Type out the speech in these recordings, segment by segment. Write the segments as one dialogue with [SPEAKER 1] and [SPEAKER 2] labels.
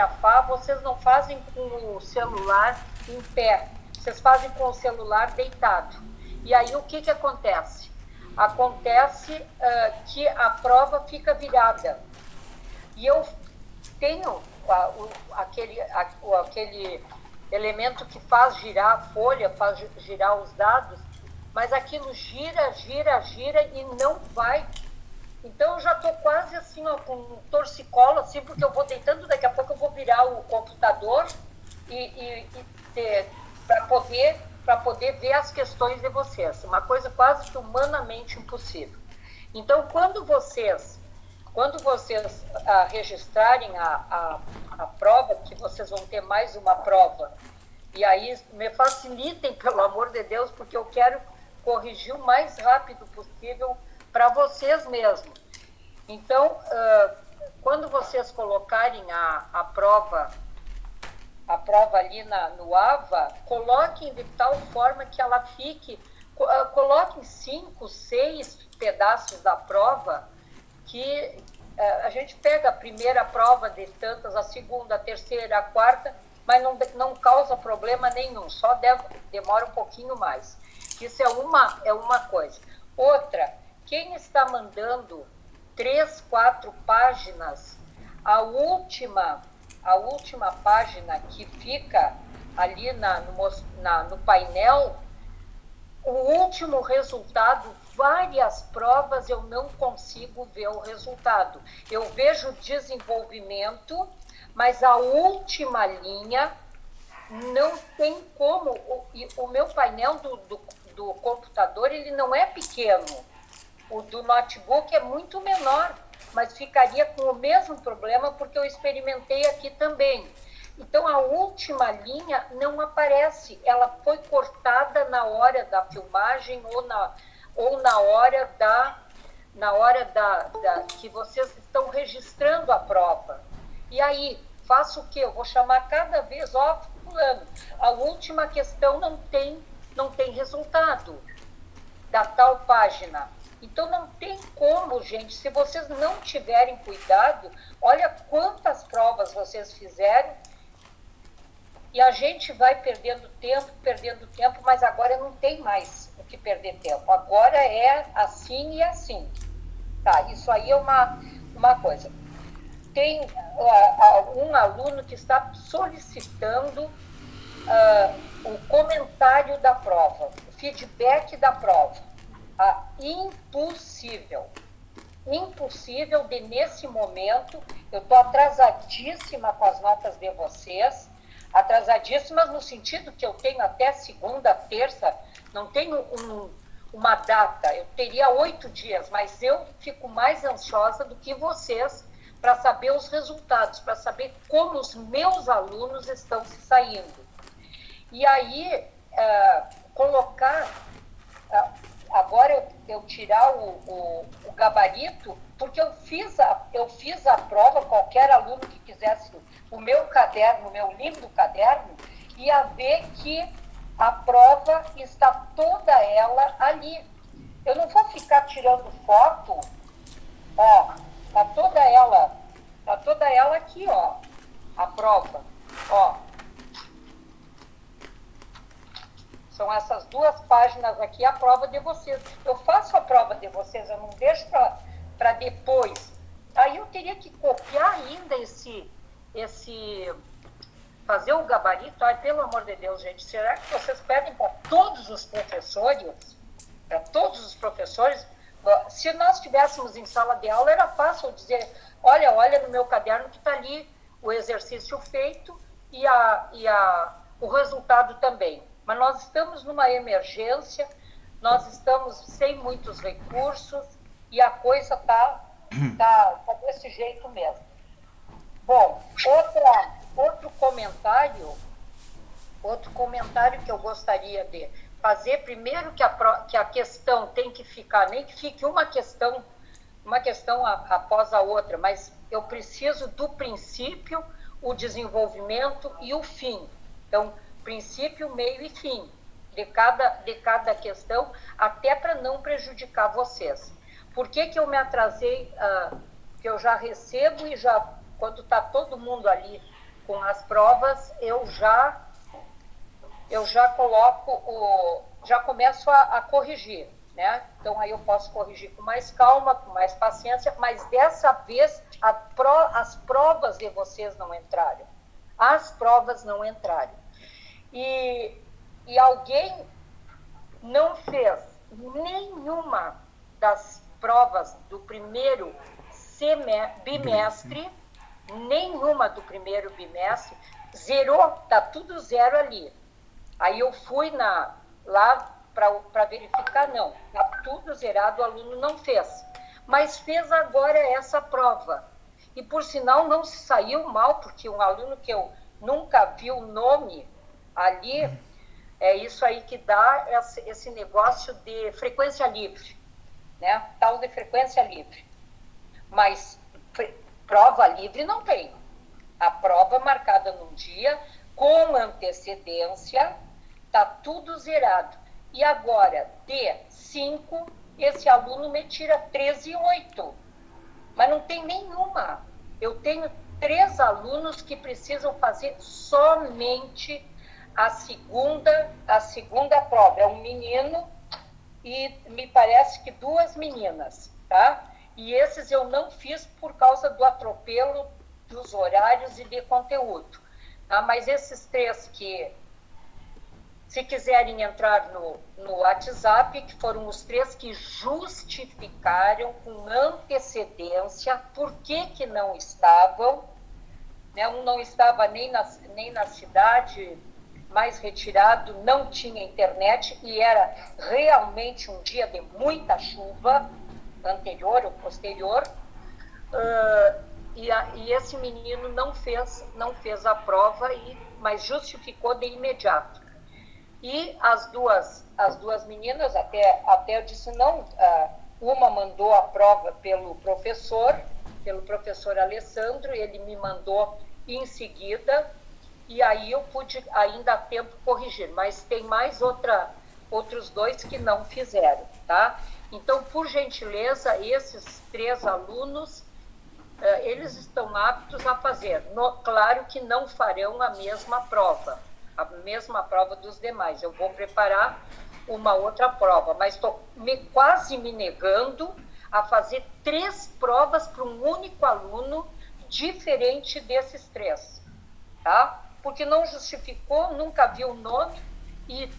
[SPEAKER 1] fotografar, vocês não fazem com o celular em pé, vocês fazem com o celular deitado. E aí o que acontece? Acontece que a prova fica virada. E eu tenho aquele elemento que faz girar a folha, faz girar os dados, mas aquilo gira e não vai. Então eu já estou quase assim, ó, com um torcicolo, assim, porque eu vou deitando, daqui a pouco eu vou virar o computador para poder ver as questões de vocês. Uma coisa quase que humanamente impossível. Então, quando vocês registrarem a prova, que vocês vão ter mais uma prova, e aí me facilitem, pelo amor de Deus, porque eu quero corrigir o mais rápido possível para vocês mesmos. Então, quando vocês colocarem a prova ali no AVA, coloquem de tal forma que ela fique, coloquem 5, 6 pedaços da prova, que a gente pega a primeira prova de tantas, a segunda, a terceira, a quarta, mas não causa problema nenhum, só demora um pouquinho mais. Isso é uma coisa. Outra, quem está mandando 3, 4 páginas, a última página que fica ali no painel, o último resultado, várias provas eu não consigo ver o resultado. Eu vejo o desenvolvimento, mas a última linha não tem como. O meu painel do computador, ele não é pequeno. O do notebook é muito menor, mas ficaria com o mesmo problema, porque eu experimentei aqui também. Então, a última linha não aparece, ela foi cortada na hora da filmagem ou na hora que vocês estão registrando a prova. E aí, faço o quê? Eu vou chamar cada vez, fulano, a última questão não tem resultado da tal página. Então, não tem como, gente, se vocês não tiverem cuidado, olha quantas provas vocês fizeram, e a gente vai perdendo tempo, mas agora não tem mais o que perder tempo. Agora é assim e assim. Tá, isso aí é uma coisa. Tem um aluno que está solicitando o comentário da prova, o feedback da prova. Impossível de, nesse momento, eu estou atrasadíssima com as notas de vocês, atrasadíssimas no sentido que eu tenho até segunda, terça, não tenho uma data, eu teria 8 dias, mas eu fico mais ansiosa do que vocês para saber os resultados, para saber como os meus alunos estão se saindo. E aí, colocar... agora eu tirar o gabarito, porque eu fiz a prova, qualquer aluno que quisesse o meu caderno, o meu lindo caderno, ia ver que a prova está toda ela ali. Eu não vou ficar tirando foto, tá toda ela aqui, a prova, São essas 2 páginas aqui, a prova de vocês. Eu faço a prova de vocês, eu não deixo para depois. Aí eu teria que copiar ainda fazer o gabarito. Ai, pelo amor de Deus, gente, será que vocês pedem para todos os professores? Para todos os professores? Se nós estivéssemos em sala de aula, era fácil dizer, olha no meu caderno que está ali o exercício feito e o resultado também. Mas nós estamos numa emergência, nós estamos sem muitos recursos e a coisa tá desse jeito mesmo. Bom, outro comentário que eu gostaria de fazer, primeiro que a questão tem que ficar, nem que fique uma questão após a outra, mas eu preciso do princípio, o desenvolvimento e o fim. Então, princípio, meio e fim de cada questão, até para não prejudicar vocês. Por que eu me atrasei? Que eu já recebo e quando está todo mundo ali com as provas, eu já coloco, já começo a corrigir, né? Então, aí eu posso corrigir com mais calma, com mais paciência, mas dessa vez as provas de vocês não entraram. As provas não entraram. E alguém não fez nenhuma das provas do primeiro bimestre, nenhuma do primeiro bimestre, zerou, tá tudo zero ali. Aí eu fui lá para verificar, não, tá tudo zerado, o aluno não fez. Mas fez agora essa prova. E, por sinal, não se saiu mal, porque um aluno que eu nunca vi o nome ali, é isso aí que dá esse negócio de frequência livre, né? Tal de frequência livre. Mas prova livre não tem. A prova marcada num dia, com antecedência, está tudo zerado. E agora, de 5, esse aluno me tira 13,8. Mas não tem nenhuma. Eu tenho 3 alunos que precisam fazer somente a segunda prova. É um menino e me parece que 2 meninas, tá? E esses eu não fiz por causa do atropelo dos horários e de conteúdo. Tá? Mas esses 3 que, se quiserem entrar no WhatsApp, que foram os 3 que justificaram com antecedência por que não estavam, né? Um não estava nem na cidade, mais retirado, não tinha internet e era realmente um dia de muita chuva, anterior ou posterior, e esse menino não fez a prova, mas justificou de imediato. E as duas meninas, até eu disse não, uma mandou a prova pelo professor Alessandro, ele me mandou em seguida, e aí eu pude ainda a tempo corrigir, mas tem mais outros 2 que não fizeram, tá? Então, por gentileza, esses 3 alunos, eles estão aptos a fazer. Claro que não farão a mesma prova dos demais. Eu vou preparar uma outra prova, mas estou quase me negando a fazer 3 provas para um único aluno, diferente desses 3, tá? Porque não justificou, nunca viu o nome e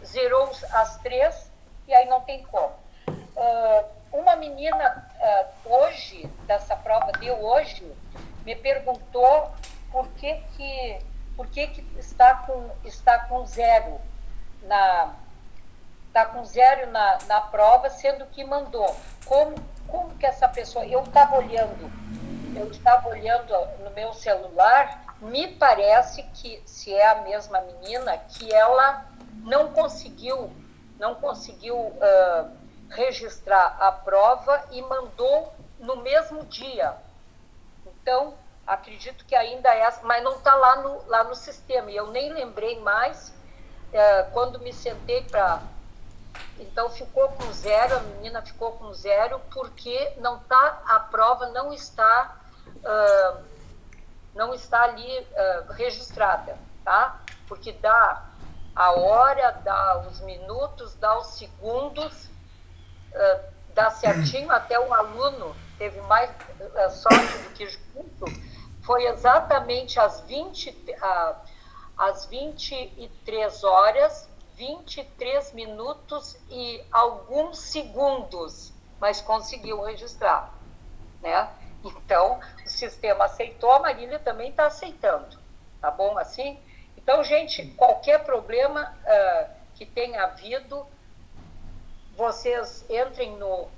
[SPEAKER 1] zerou as 3 e aí não tem como. Uma menina hoje, dessa prova de hoje, me perguntou por que está com zero na prova, sendo que mandou. Como que essa pessoa... Eu estava olhando no meu celular, me parece que, se é a mesma menina, que ela não conseguiu registrar a prova e mandou no mesmo dia. Então, acredito que ainda é, mas não está lá no sistema. E eu nem lembrei mais quando me sentei para... Então, ficou com 0, a menina ficou com 0, porque a prova não está ali registrada, tá? Porque dá a hora, dá os minutos, dá os segundos, dá certinho. Até o aluno teve mais sorte do que junto, foi exatamente às 23 horas, 23 minutos e alguns segundos, mas conseguiu registrar, né? Então, o sistema aceitou, a Marília também está aceitando, tá bom assim? Então, gente, qualquer problema que tenha havido, vocês entrem no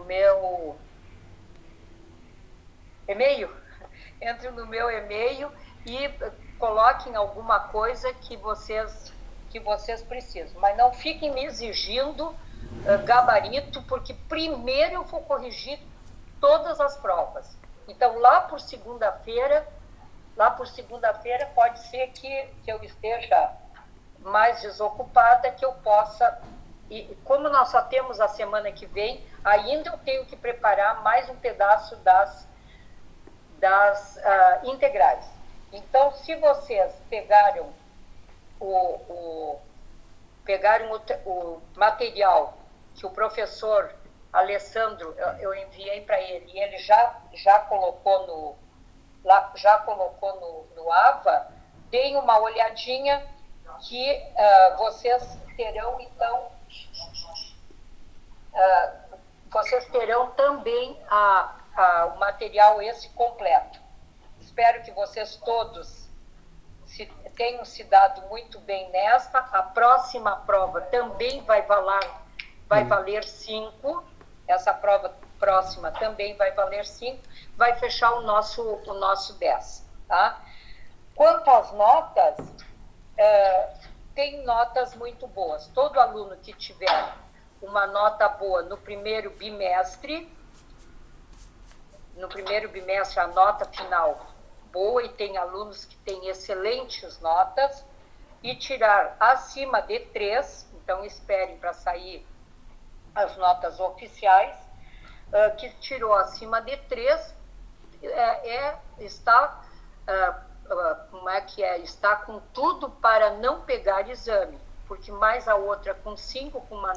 [SPEAKER 1] meu e-mail, entre no meu e-mail e coloquem alguma coisa que vocês precisam, mas não fiquem me exigindo gabarito, porque primeiro eu vou corrigir todas as provas. Então, lá por segunda-feira pode ser que eu esteja mais desocupada, que eu possa... E como nós só temos a semana que vem, ainda eu tenho que preparar mais um pedaço das das integrais. Então, se vocês pegaram o material que o professor Alessandro, eu enviei para ele, e ele já colocou no AVA, deem uma olhadinha que vocês terão, então, vocês terão também o material esse completo. Espero que vocês todos tenham se dado muito bem nesta. A próxima prova também vai valer 5. Essa prova próxima também vai valer 5. Vai fechar o nosso 10. Tá? Quanto às notas, tem notas muito boas. Todo aluno que tiver uma nota boa no primeiro bimestre, a nota final boa, e tem alunos que têm excelentes notas, e tirar acima de 3, então esperem para sair as notas oficiais, que tirou acima de 3, está com tudo para não pegar exame, porque mais a outra com 5, com uma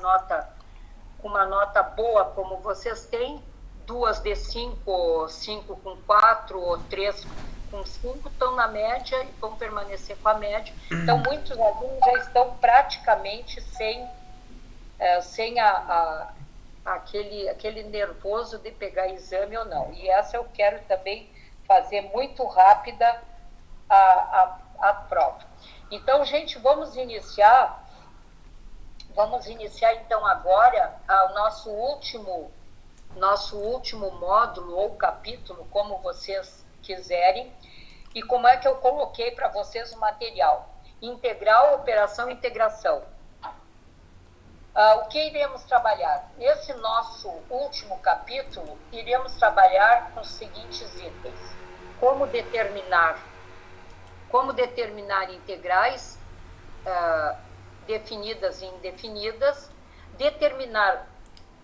[SPEAKER 1] nota boa como vocês têm, 2 de 5, 5 com 4 ou 3 com 5 estão na média e vão permanecer com a média. Então, muitos alunos já estão praticamente sem aquele nervoso de pegar exame ou não. E essa eu quero também fazer muito rápida a prova. Então, gente, vamos iniciar então agora o nosso último módulo ou capítulo, como vocês quiserem. E como é que eu coloquei para vocês o material? Integral, operação, integração. O que iremos trabalhar? Nesse nosso último capítulo, iremos trabalhar com os seguintes itens. Como determinar integrais definidas e indefinidas, determinar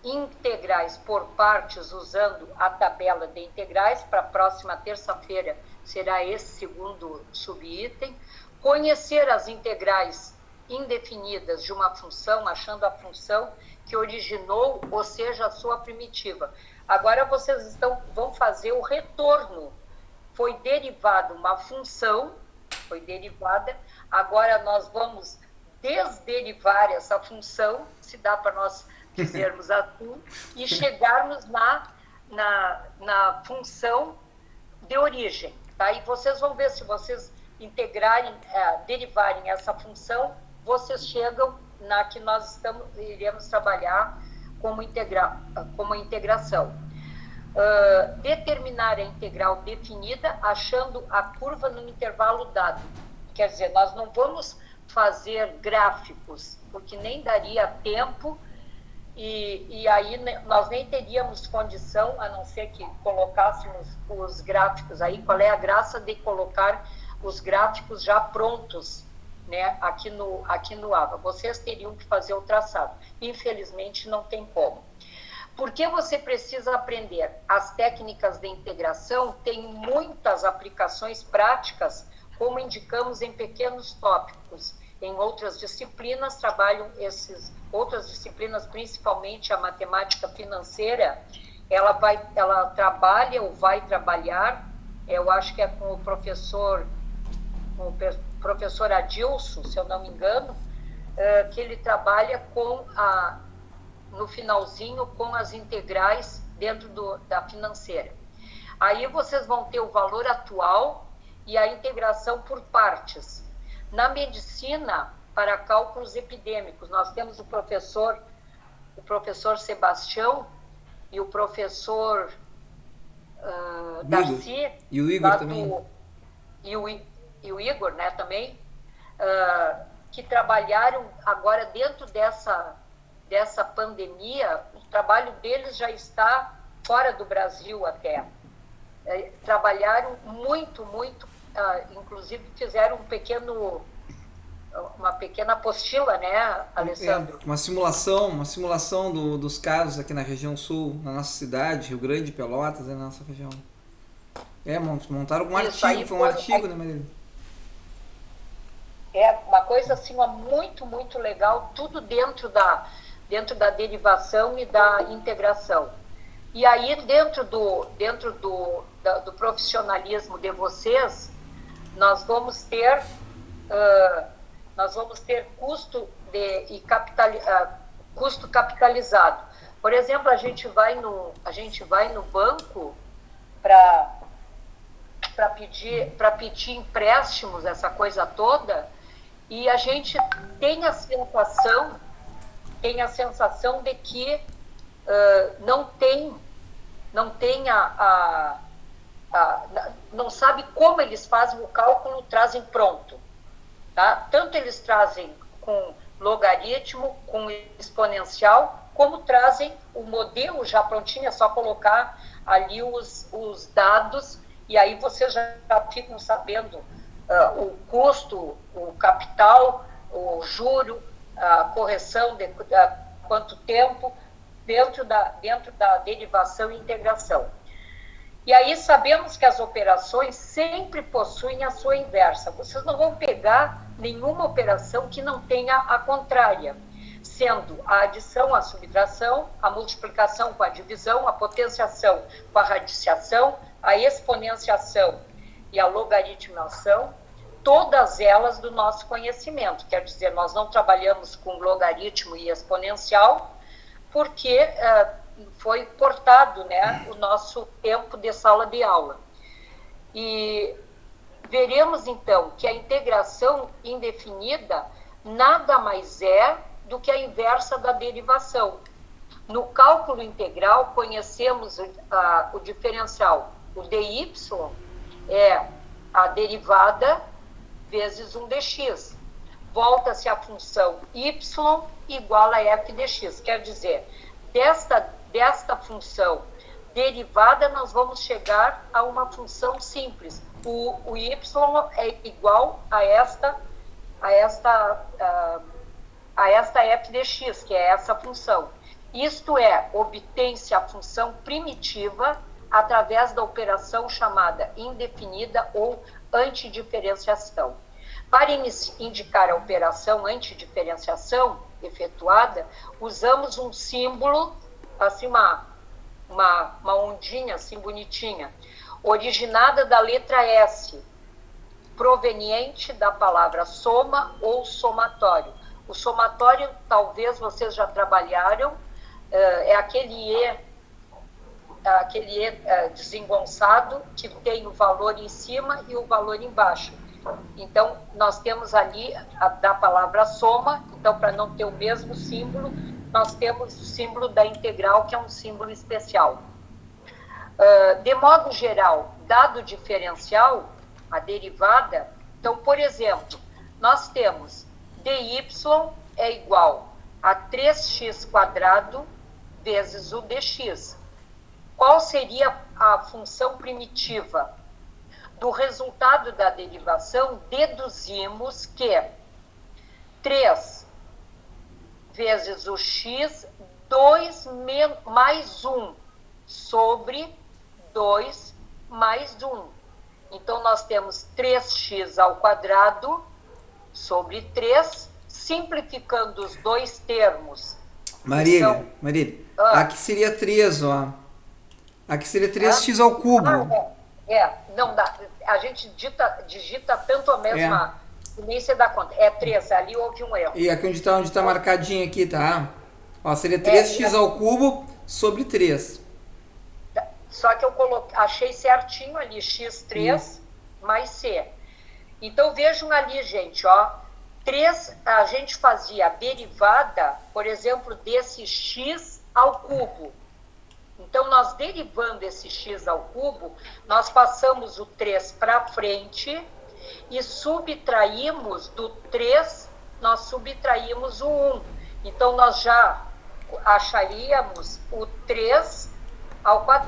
[SPEAKER 1] integrais por partes usando a tabela de integrais. Para a próxima terça-feira será esse segundo subitem. Conhecer as integrais indefinidas de uma função, achando a função que originou, ou seja, a sua primitiva. Agora vocês vão fazer o retorno. Foi derivada uma função, agora nós vamos desderivar essa função, se dá para nós dizermos assim, e chegarmos na função de origem. Tá? E vocês vão ver, se vocês derivarem essa função, vocês chegam na que nós iremos trabalhar como integração. Determinar a integral definida achando a curva no intervalo dado. Quer dizer, nós não vamos fazer gráficos, porque nem daria tempo, e aí nós nem teríamos condição, a não ser que colocássemos os gráficos aí. Qual é a graça de colocar os gráficos já prontos, né, aqui no AVA? Vocês teriam que fazer o traçado. Infelizmente, não tem como. Porque você precisa aprender as técnicas de integração, tem muitas aplicações práticas, como indicamos em pequenos tópicos. Em outras disciplinas, outras disciplinas, principalmente a matemática financeira, ela trabalha ou vai trabalhar, eu acho que é com o professor Adilson, se eu não me engano, que ele trabalha no finalzinho com as integrais dentro da financeira. Aí vocês vão ter o valor atual e a integração por partes. Na medicina, para cálculos epidêmicos, nós temos o professor Sebastião e o professor Darcy.
[SPEAKER 2] E o Igor também.
[SPEAKER 1] E o Igor, né, também, que trabalharam agora dentro dessa pandemia. O trabalho deles já está fora do Brasil até. Trabalharam muito, inclusive fizeram uma pequena apostila, né, Alessandro?
[SPEAKER 2] Uma simulação dos casos aqui na região sul, na nossa cidade, Rio Grande, Pelotas, na nossa região. Montaram um
[SPEAKER 1] Isso, aí
[SPEAKER 2] artigo, foi um
[SPEAKER 1] foram-
[SPEAKER 2] artigo, né, Marília?
[SPEAKER 1] É uma coisa assim, ó, muito, muito legal, tudo dentro da derivação e da integração. E aí, dentro do profissionalismo de vocês, nós vamos ter, custo capitalizado. Por exemplo, a gente vai no banco para pedir empréstimos, essa coisa toda, e a gente tem a sensação de que não sabe como eles fazem o cálculo, trazem pronto. Tá? Tanto eles trazem com logaritmo, com exponencial, como trazem o modelo já prontinho, é só colocar ali os dados, e aí vocês já ficam sabendo o custo, o capital, o juro, a correção de quanto tempo, dentro da derivação e integração. E aí sabemos que as operações sempre possuem a sua inversa. Vocês não vão pegar nenhuma operação que não tenha a contrária, sendo a adição, a subtração, a multiplicação com a divisão, a potenciação com a radiciação, a exponenciação e a logaritmação, todas elas do nosso conhecimento. Quer dizer, nós não trabalhamos com logaritmo e exponencial, porque foi cortado, né, o nosso tempo de sala de aula. E veremos, então, que a integração indefinida nada mais é do que a inversa da derivação. No cálculo integral, conhecemos o diferencial. O dy é a derivada vezes 1 dx. Volta-se a função y igual a f dx. Quer dizer, desta função derivada, nós vamos chegar a uma função simples. O y é igual a esta f dx, que é essa função. Isto é, obtém-se a função primitiva através da operação chamada indefinida ou antidiferenciação. Para indicar a operação antidiferenciação efetuada, usamos um símbolo, assim, uma ondinha assim bonitinha, originada da letra S, proveniente da palavra soma ou somatório. O somatório, talvez vocês já trabalharam, é aquele E desengonçado, que tem o valor em cima e o valor embaixo. Então, nós temos ali da palavra soma, então, para não ter o mesmo símbolo, nós temos o símbolo da integral, que é um símbolo especial. De modo geral, dado o diferencial, a derivada, então, por exemplo, nós temos dy é igual a 3x² vezes o dx. Qual seria a função primitiva? Do resultado da derivação, deduzimos que 3 vezes o x, 2 mais 1, sobre 2 mais 1. Então, nós temos 3x² sobre 3, simplificando os dois termos.
[SPEAKER 2] Marília, aqui seria 3, ó. Aqui seria 3x ao cubo.
[SPEAKER 1] Não dá. A gente digita tanto a mesma, nem se dá conta. É 3, ali houve um erro.
[SPEAKER 2] E aqui onde tá marcadinho aqui, tá? Ó, seria 3x ao cubo sobre 3.
[SPEAKER 1] Só que eu achei certinho ali, x3 mais c. Então, vejam ali, gente, ó. 3, a gente fazia a derivada, por exemplo, desse x ao cubo. Então, nós derivando esse x ao cubo, nós passamos o 3 para frente e subtraímos do 3, nós subtraímos o 1. Então, nós já acharíamos o 3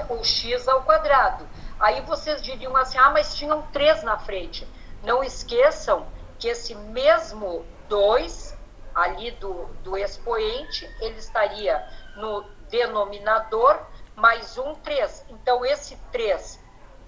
[SPEAKER 1] o x ao quadrado. Aí vocês diriam assim, mas tinha um 3 na frente. Não esqueçam que esse mesmo 2, ali do expoente, ele estaria no denominador, mais um 3. Então, esse 3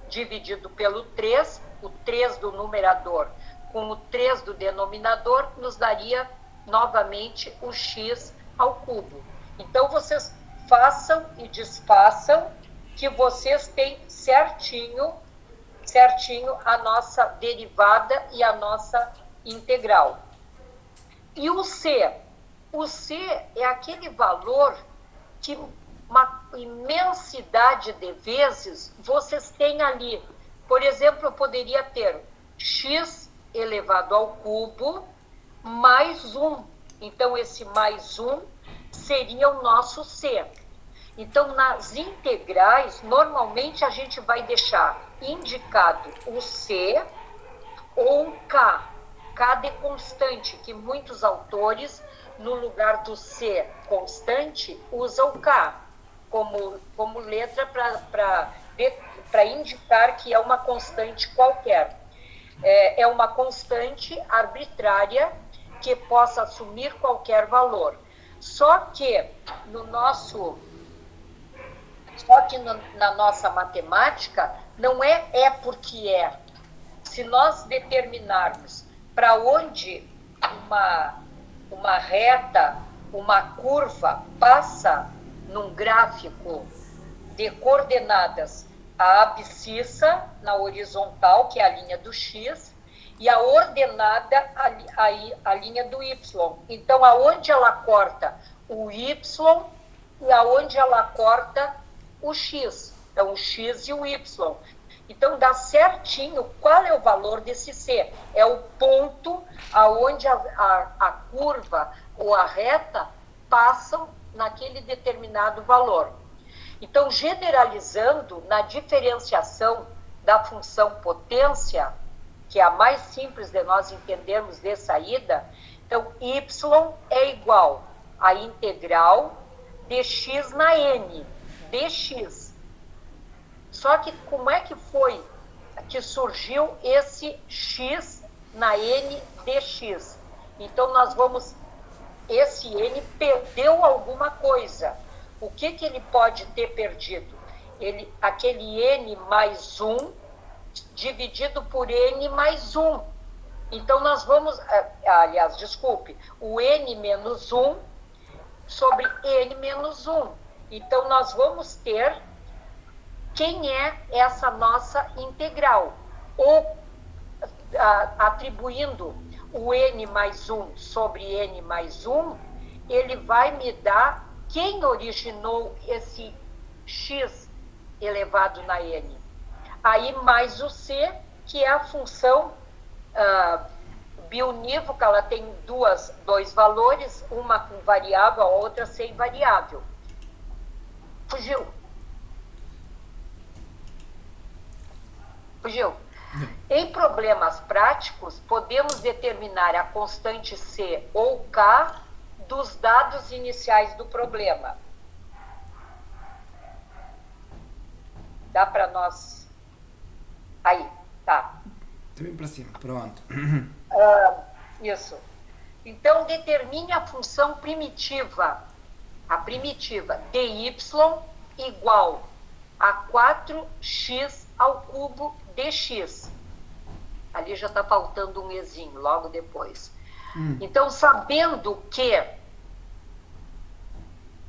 [SPEAKER 1] dividido pelo 3, o 3 do numerador com o 3 do denominador, nos daria novamente o x ao cubo. Então, vocês façam e desfaçam, que vocês têm certinho a nossa derivada e a nossa integral. E o C? O C é aquele valor que uma imensidade de vezes vocês têm ali. Por exemplo, eu poderia ter x elevado ao cubo mais 1. Então, esse mais 1 seria o nosso C. Então, nas integrais, normalmente a gente vai deixar indicado o C ou um K. K de constante, que muitos autores, no lugar do C constante, usam o K como letra para indicar que é uma constante qualquer. É uma constante arbitrária que possa assumir qualquer valor. Só que na nossa matemática, não é porque é. Se nós determinarmos para onde uma reta, uma curva passa num gráfico de coordenadas, a abscissa na horizontal, que é a linha do x, e a ordenada, a linha do y. Então, aonde ela corta o y e aonde ela corta o x. Então, o x e o y. Então, dá certinho qual é o valor desse C. É o ponto aonde a curva ou a reta passam naquele determinado valor. Então, generalizando, na diferenciação da função potência, que é a mais simples de nós entendermos de saída, então, y é igual à integral de x na n, dx. Só que como é que foi que surgiu esse x na n dx? Então, esse n perdeu alguma coisa. O que ele pode ter perdido? Aquele n mais 1 dividido por n mais 1. Então, o n menos 1 sobre n menos 1. Então, nós vamos ter quem é essa nossa integral. Ou atribuindo o n mais 1 sobre n mais 1, ele vai me dar quem originou esse x elevado na n. Aí mais o c, que é a função biunívoca, ela tem dois valores, uma com variável, a outra sem variável. Fugiu? Em problemas práticos, podemos determinar a constante C ou K dos dados iniciais do problema. Dá para nós... Aí, tá.
[SPEAKER 2] Também para cima, pronto.
[SPEAKER 1] Isso. Então, determine a função primitiva. A primitiva dy igual a 4x ao cubo dx. Ali já está faltando um ezinho, logo depois. Então, sabendo que...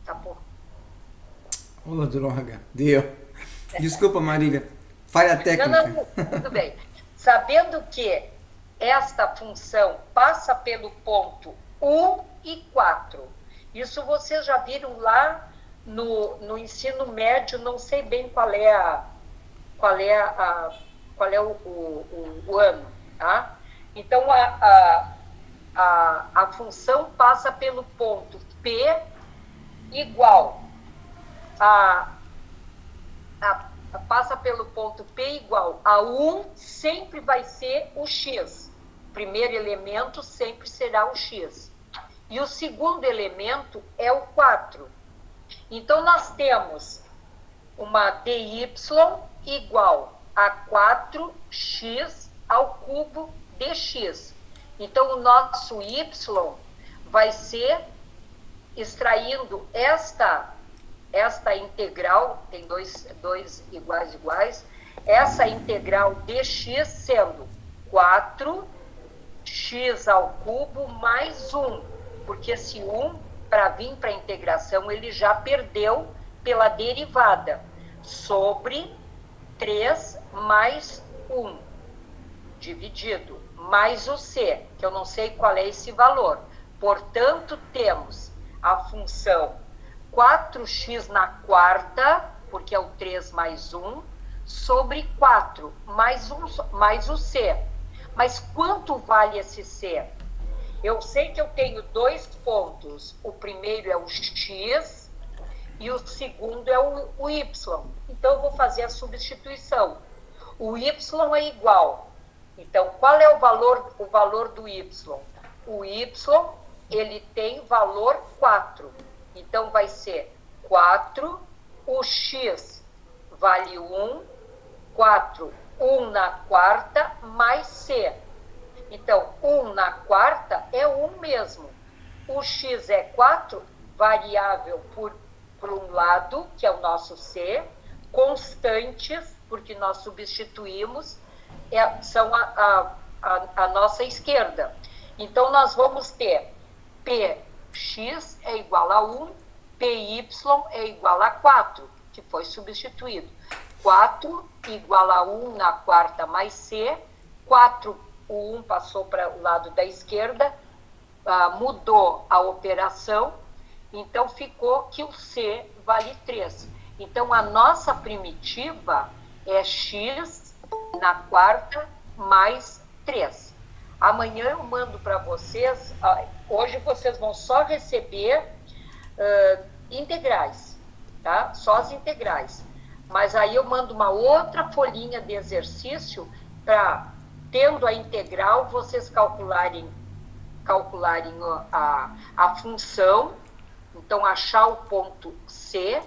[SPEAKER 1] Tá bom.
[SPEAKER 2] Ô, droga, deu. Desculpa, Marília. Falha técnica.
[SPEAKER 1] Não, tudo bem. Sabendo que esta função passa pelo ponto 1 e 4. Isso vocês já viram lá no ensino médio, não sei bem qual é o ano, tá? Então, a função passa pelo ponto P igual passa pelo ponto P igual a 1, sempre vai ser o x. O primeiro elemento sempre será o x. E o segundo elemento é o 4. Então, nós temos uma dy igual a 4x ao cubo dx. Então, o nosso y vai ser, extraindo esta integral, tem dois iguais, essa integral dx sendo 4x ao cubo mais 1, porque esse 1, para vir para a integração, ele já perdeu pela derivada, sobre 3 mais 1, dividido, mais o c, que eu não sei qual é esse valor. Portanto, temos a função 4x na quarta, porque é o 3 mais 1, sobre 4, mais o c. Mas quanto vale esse c? Eu sei que eu tenho 2 pontos. O primeiro é o x e o segundo é o y. Então, eu vou fazer a substituição. O y é igual. Então, qual é o valor do y? O y, ele tem valor 4. Então, vai ser 4, o x vale 1, 4, 1 na quarta, mais c. Então, 1 na quarta é 1 mesmo. O x é 4, variável por um lado, que é o nosso c, constantes, porque nós substituímos, são a nossa esquerda. Então, nós vamos ter px é igual a 1, py é igual a 4, que foi substituído. 4 igual a 1 na quarta mais c, 4, o 1 passou para o lado da esquerda, mudou a operação, então ficou que o c vale 3. Então, a nossa primitiva é x na quarta mais 3. Amanhã eu mando para vocês, hoje vocês vão só receber integrais, tá? Só as integrais. Mas aí eu mando uma outra folhinha de exercício para, tendo a integral, vocês calcularem a função, então achar o ponto C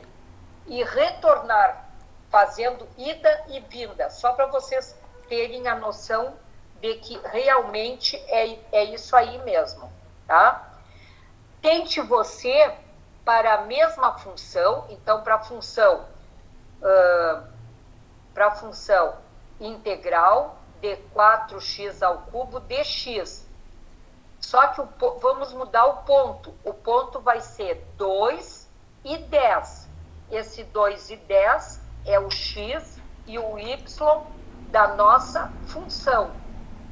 [SPEAKER 1] e retornar fazendo ida e vinda, só para vocês terem a noção de que realmente é isso aí mesmo, tá? Tente você para a mesma função, então para a função integral de 4x ao cubo dx. Só que vamos mudar o ponto. O ponto vai ser 2 e 10. Esse 2 e 10 é o x e o y da nossa função.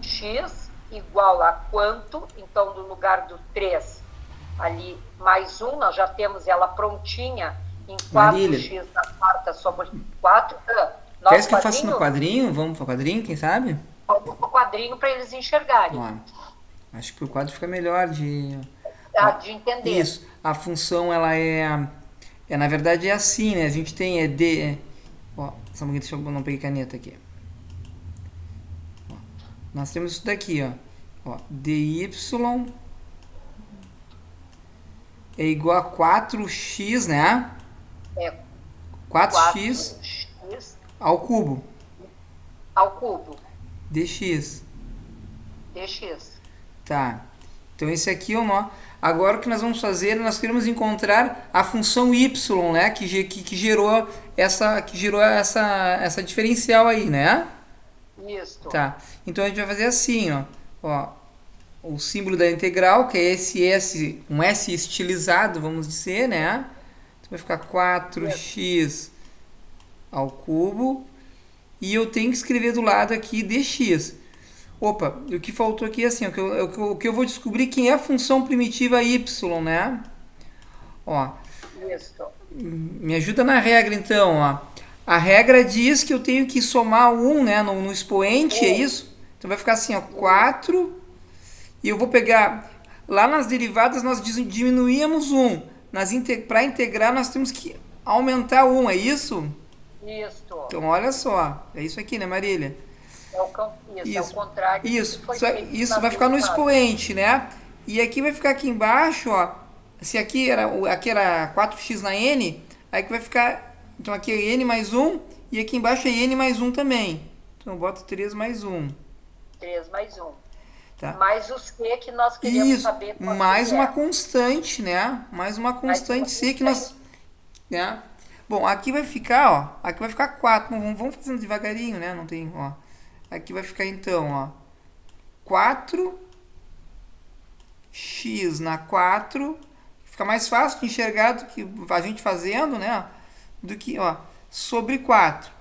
[SPEAKER 1] X igual a quanto? Então, no lugar do 3, ali, mais 1, nós já temos ela prontinha em 4x na quarta sobre 4.
[SPEAKER 2] Quer que eu faça no quadrinho? Vamos para o quadrinho, quem sabe?
[SPEAKER 1] Vamos para o quadrinho para eles enxergarem.
[SPEAKER 2] Acho que o quadro fica melhor de
[SPEAKER 1] entender.
[SPEAKER 2] Isso. A função, ela na verdade, é assim, né? A gente tem só um pouquinho, deixa eu não peguei caneta aqui. Nós temos isso daqui, ó. dy é igual a 4x, né? 4x ao cubo. Dx. Tá. Então esse aqui é o nó. Agora o que nós vamos fazer, nós queremos encontrar a função y, né? Que gerou essa diferencial aí, né?
[SPEAKER 1] Isso.
[SPEAKER 2] Tá. Então a gente vai fazer assim, ó. O símbolo da integral, que é esse S, um S estilizado, vamos dizer, né? Então vai ficar 4x ao cubo. E eu tenho que escrever do lado aqui dx. Opa, o que faltou aqui é assim, o que eu vou descobrir quem é a função primitiva y, né? Ó.
[SPEAKER 1] Isso.
[SPEAKER 2] Me ajuda na regra, então, ó. A regra diz que eu tenho que somar 1, né, no expoente, é isso? Então vai ficar assim, ó, 4, e eu vou pegar, lá nas derivadas nós diminuímos 1, para integrar nós temos que aumentar 1, é isso?
[SPEAKER 1] Isso.
[SPEAKER 2] Então olha só, é isso aqui, né, Marília?
[SPEAKER 1] É o contrário.
[SPEAKER 2] Isso vai ficar no expoente, né? E aqui vai ficar aqui embaixo, ó, se aqui era 4x na n, aí que vai ficar, então aqui é n mais 1, e aqui embaixo é n mais 1 também. Então eu boto 3 mais 1.
[SPEAKER 1] 3 mais 1.
[SPEAKER 2] Tá.
[SPEAKER 1] Mais o C que nós queremos saber quanto
[SPEAKER 2] mais uma constante, né? Mais uma constante C que nós... Né? Bom, aqui vai ficar, ó. Aqui vai ficar 4. Vamos fazendo devagarinho, né? Não tem, ó. Aqui vai ficar então, ó. 4x na 4. Fica mais fácil de enxergar do que a gente fazendo, né? Do que, ó, sobre 4.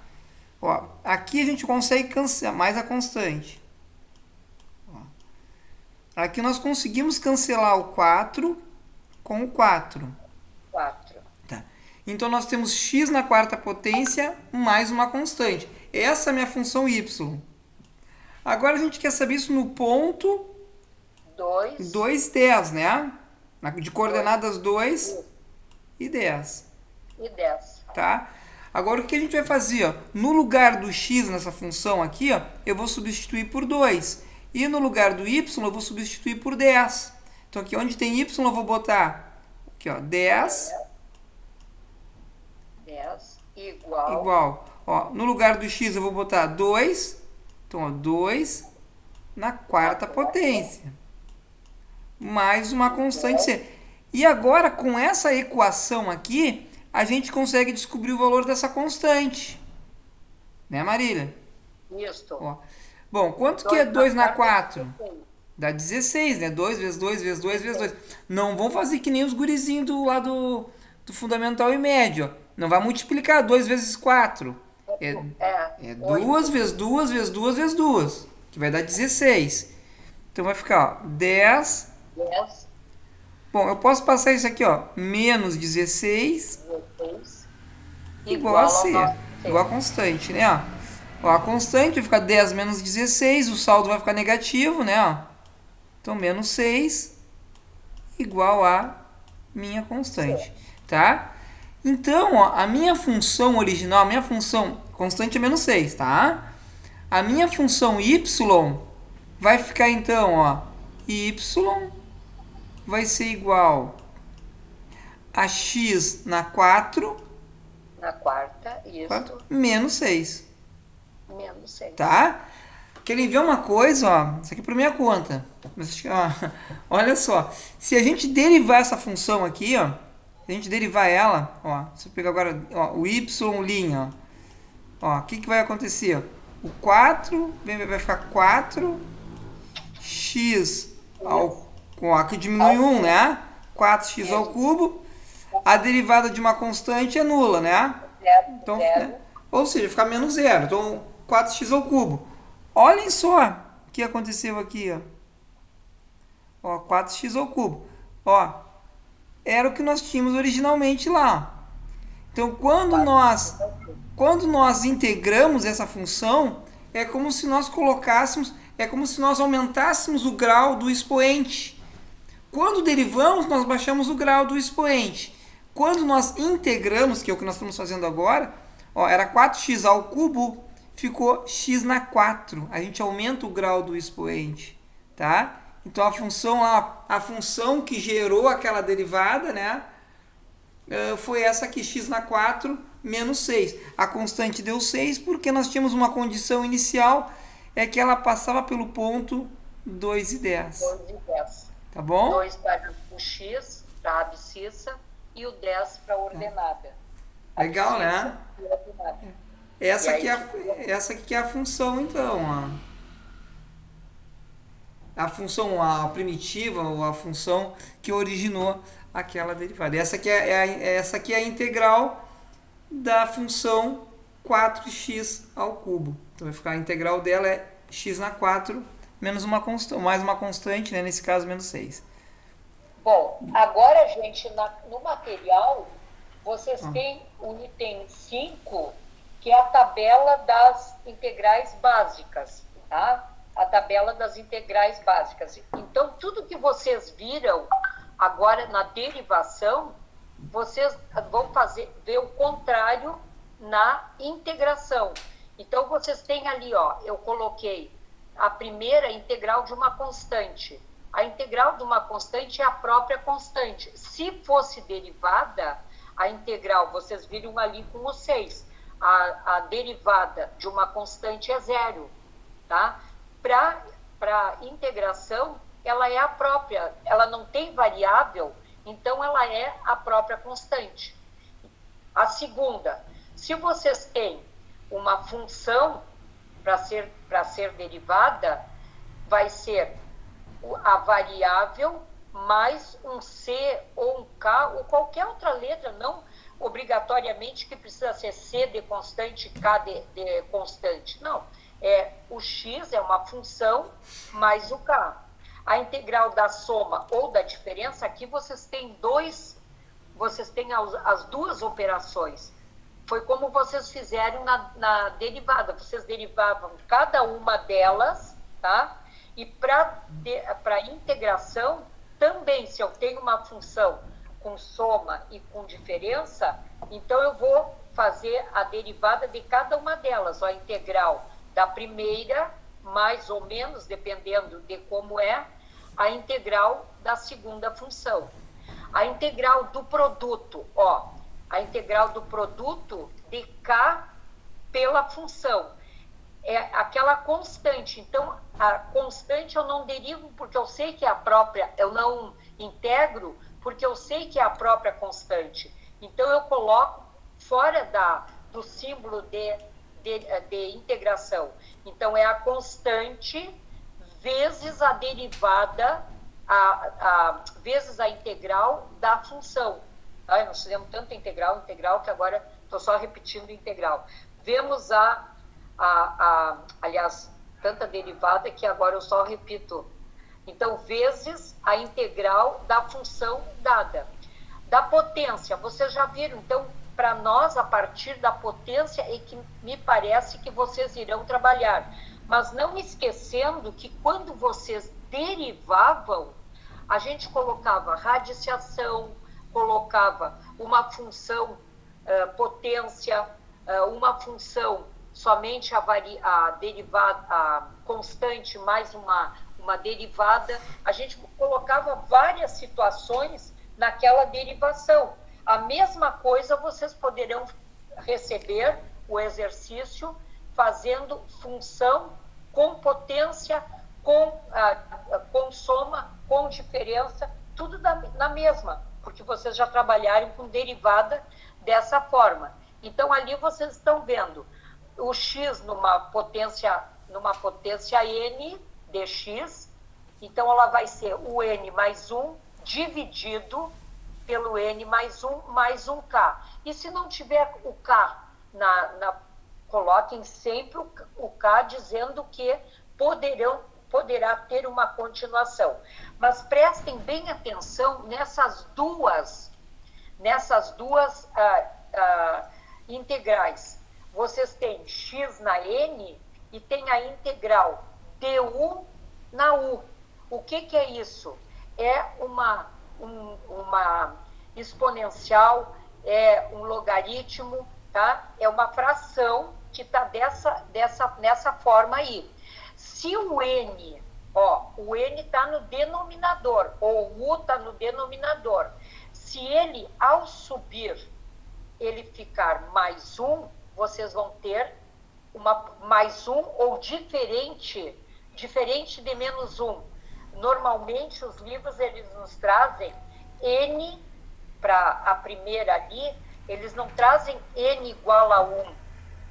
[SPEAKER 2] Ó, aqui a gente consegue cancelar mais a constante. Ó. Aqui nós conseguimos cancelar o 4 com o 4.
[SPEAKER 1] 4.
[SPEAKER 2] Tá. Então nós temos x na quarta potência mais uma constante. Essa é a minha função y. Agora a gente quer saber isso no ponto 2, 10, né? De coordenadas 2 e 10.
[SPEAKER 1] E 10.
[SPEAKER 2] Tá? Agora o que a gente vai fazer? Ó? No lugar do x nessa função aqui, ó, eu vou substituir por 2. E no lugar do y eu vou substituir por 10. Então aqui onde tem y eu vou botar aqui, ó, 10 igual. Ó, no lugar do x eu vou botar 2. Então, ó, 2 na quarta potência. Mais uma constante c. E agora, com essa equação aqui, a gente consegue descobrir o valor dessa constante. Né, Marília?
[SPEAKER 1] Isso.
[SPEAKER 2] Ó. Bom, quanto que é 2 na 4? Dá 16, né? 2 vezes 2 vezes 2 vezes 2. Não vão fazer que nem os gurizinhos do lado do fundamental e médio. Ó. Não vai multiplicar 2 vezes 4. É 2 vezes 2 vezes 2 vezes 2. Que vai dar 16. Então vai ficar, ó, 10. Bom, eu posso passar isso aqui, ó. Menos 16 igual a C. Igual a constante, né? Ó, a constante vai ficar 10 menos 16. O saldo vai ficar negativo, né? Ó. Então, menos 6 igual a minha constante. Tá? Então, ó, a minha função original, a minha função constante é menos 6, tá? A minha função y vai ficar, então, ó, y vai ser igual a x na 4.
[SPEAKER 1] Na quarta, isso.
[SPEAKER 2] 4 menos 6.
[SPEAKER 1] Menos 6.
[SPEAKER 2] Tá? Querem ver uma coisa, ó? Isso aqui por minha conta. Mas, ó, olha só. Se a gente derivar essa função aqui, ó. Se a gente derivar ela, ó. Se eu pegar agora ó, o y', ó. O que vai acontecer? O 4 vai ficar 4 x ao... Aqui diminui 1, né? 4x ao cubo. A derivada de uma constante é nula, né? Então, né? Ou seja, fica menos 0. Então, 4x ao cubo. Olhem só o que aconteceu aqui, ó. 4x ao cubo. Ó, era o que nós tínhamos originalmente lá. Então, quando nós integramos essa função, é como se nós colocássemos, é como se nós aumentássemos o grau do expoente. Quando derivamos, nós baixamos o grau do expoente. Quando nós integramos, que é o que nós estamos fazendo agora, ó, era 4x ao cubo, ficou x na 4. A gente aumenta o grau do expoente, tá? Então a função que gerou aquela derivada, né, foi essa aqui, x na 4 menos 6. A constante deu 6 porque nós tínhamos uma condição inicial, é que ela passava pelo ponto 2 e 10.
[SPEAKER 1] 2 e 10.
[SPEAKER 2] Tá bom?
[SPEAKER 1] 2 para o x, para a abscissa, e o 10 para a ordenada.
[SPEAKER 2] Legal, né? Essa aqui é a função, então. A função a primitiva, ou a função que originou aquela derivada. Essa aqui é a integral da função 4x ao cubo. Então vai ficar a integral dela é x na 4 menos mais uma constante, né? Nesse caso, menos 6.
[SPEAKER 1] Bom, agora, gente, no material, vocês têm o item 5, que é a tabela das integrais básicas, tá? A tabela das integrais básicas. Então, tudo que vocês viram agora na derivação, vocês vão ver o contrário na integração. Então, vocês têm ali, ó, eu coloquei a primeira integral de uma constante. A integral de uma constante é a própria constante. Se fosse derivada, a integral, vocês viram ali com o 6, a derivada de uma constante é 0, tá? Para integração, ela é a própria, ela não tem variável, então ela é a própria constante. A segunda, se vocês têm uma função para ser derivada, vai ser a variável mais um C ou um K ou qualquer outra letra, não obrigatoriamente que precisa ser C de constante, K de constante. Não, o X é uma função mais o K. A integral da soma ou da diferença, aqui vocês têm as duas operações. Foi como vocês fizeram na derivada. Vocês derivavam cada uma delas, tá? E para integração, também, se eu tenho uma função com soma e com diferença, então eu vou fazer a derivada de cada uma delas. A integral da primeira, mais ou menos, dependendo de como é, a integral da segunda função. A integral do produto, a integral do produto de K pela função. É aquela constante. Então, a constante eu não derivo porque eu sei que é a própria, eu não integro porque eu sei que é a própria constante. Então, eu coloco fora do símbolo de integração. Então, é a constante vezes a derivada, vezes a integral da função. Nós fizemos tanto integral, que agora estou só repetindo integral. Vemos aliás, tanta derivada que agora eu só repito. Então, vezes a integral da função dada. Da potência, vocês já viram. Então, para nós, a partir da potência é que me parece que vocês irão trabalhar. Mas não esquecendo que quando vocês derivavam, a gente colocava radiciação, colocava uma função potência, uma função somente a derivada, a constante mais uma derivada. A gente colocava várias situações naquela derivação. A mesma coisa vocês poderão receber o exercício fazendo função com potência, com soma, com diferença, tudo na mesma, porque vocês já trabalharam com derivada dessa forma. Então, ali vocês estão vendo o x numa potência n dx, então ela vai ser o n mais 1 dividido pelo n mais 1 k. E se não tiver o k, coloquem sempre o k dizendo que poderá ter uma continuação. Mas prestem bem atenção nessas duas integrais. Vocês têm x na n e tem a integral du na u. O que é isso? É uma exponencial, é um logaritmo, tá? É uma fração que está nessa forma aí. Se o n está no denominador, ou o u está no denominador, se ele, ao subir, ele ficar mais 1, vocês vão ter mais 1 ou diferente de menos 1. Normalmente, os livros, eles nos trazem n, para a primeira ali, eles não trazem n igual a 1.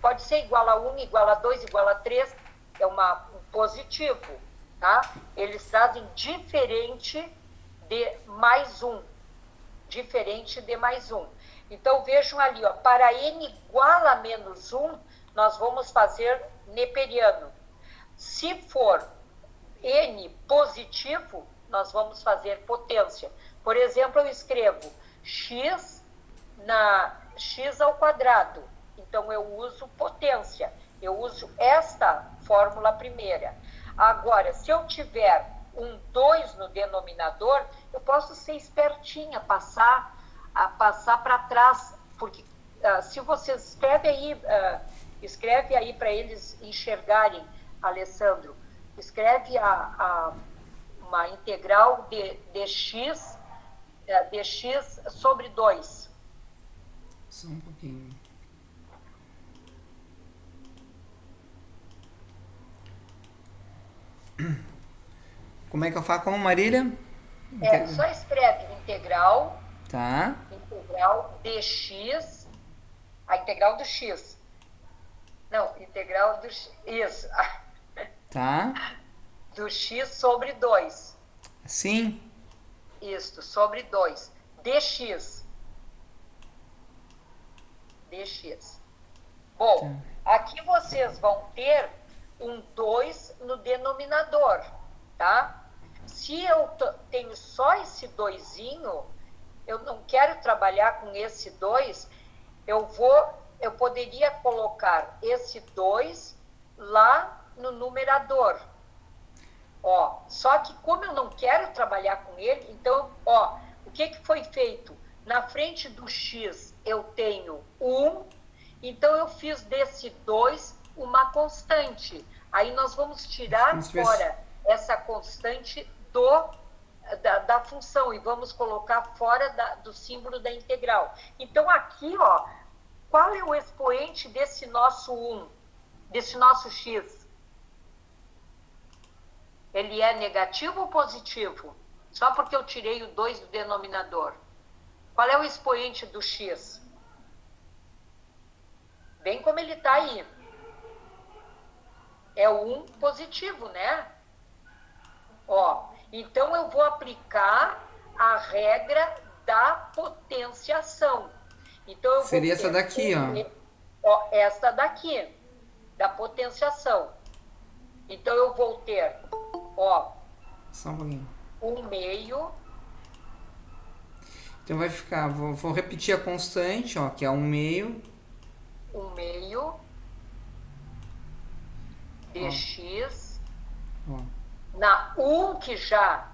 [SPEAKER 1] Pode ser igual a 1, igual a 2, igual a 3, é um positivo, tá? Eles trazem diferente de mais 1. Diferente de mais 1. Então, vejam ali, para n igual a menos 1, nós vamos fazer neperiano. Se for n positivo, nós vamos fazer potência. Por exemplo, eu escrevo x ao quadrado. Então, eu uso potência. Eu uso esta fórmula primeira. Agora, se eu tiver um 2 no denominador, eu posso ser espertinha, passar para trás, porque se você escreve aí para eles enxergarem, Alessandro, escreve uma integral de x sobre 2.
[SPEAKER 2] Só um pouquinho. Como é que eu faço? Como, Marília?
[SPEAKER 1] Só escreve integral.
[SPEAKER 2] Tá.
[SPEAKER 1] Integral dx A integral do x. Não, integral do x. Isso.
[SPEAKER 2] Tá?
[SPEAKER 1] Do x sobre 2.
[SPEAKER 2] Sim.
[SPEAKER 1] Isto, sobre 2. Dx. Dx. Bom, aqui vocês vão ter um 2 no denominador, tá? Se eu tenho só esse 2zinho, eu não quero trabalhar com esse 2, eu poderia colocar esse 2 lá no numerador. Ó, só que como eu não quero trabalhar com ele, então, ó, o que foi feito? Na frente do x eu tenho 1, então eu fiz desse 2 uma constante. Aí nós vamos tirar fora essa constante da função e vamos colocar fora do símbolo da integral. Então aqui, ó, qual é o expoente desse nosso 1, desse nosso x? Ele é negativo ou positivo? Só porque eu tirei o 2 do denominador. Qual é o expoente do x? Bem como ele está aí. É o 1 positivo, né? Ó, então eu vou aplicar a regra da potenciação. Então eu
[SPEAKER 2] seria essa daqui,
[SPEAKER 1] ó. Essa daqui, da potenciação. Então eu vou ter, ó,
[SPEAKER 2] só um pouquinho.
[SPEAKER 1] 1/2.
[SPEAKER 2] Então vai ficar, vou repetir a constante, ó, que é 1/2.
[SPEAKER 1] 1/2 dx.
[SPEAKER 2] Ó.
[SPEAKER 1] Na 1 que já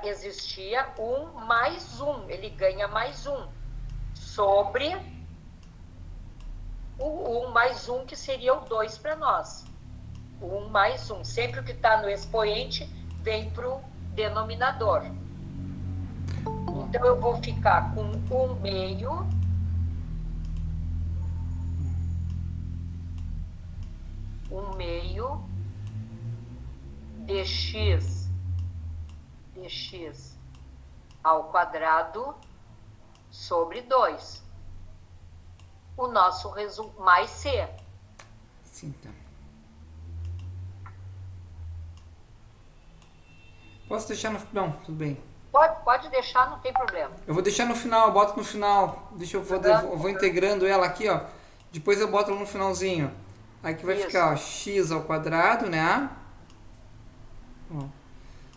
[SPEAKER 1] existia, 1 mais 1, ele ganha mais 1, sobre o 1 mais 1, que seria o 2 para nós. 1 mais 1, sempre o que está no expoente vem para o denominador. Então eu vou ficar com 1/2 dx ao quadrado sobre 2. O nosso resultado mais c.
[SPEAKER 2] Sim, tá. Posso deixar no... Não, tudo bem.
[SPEAKER 1] Pode deixar, não tem problema.
[SPEAKER 2] Eu vou deixar no final, eu boto no final. Deixa eu vou integrando ela aqui, ó. Depois eu boto ela no finalzinho. Aqui vai ficar, ó, x ao quadrado, né? Ó,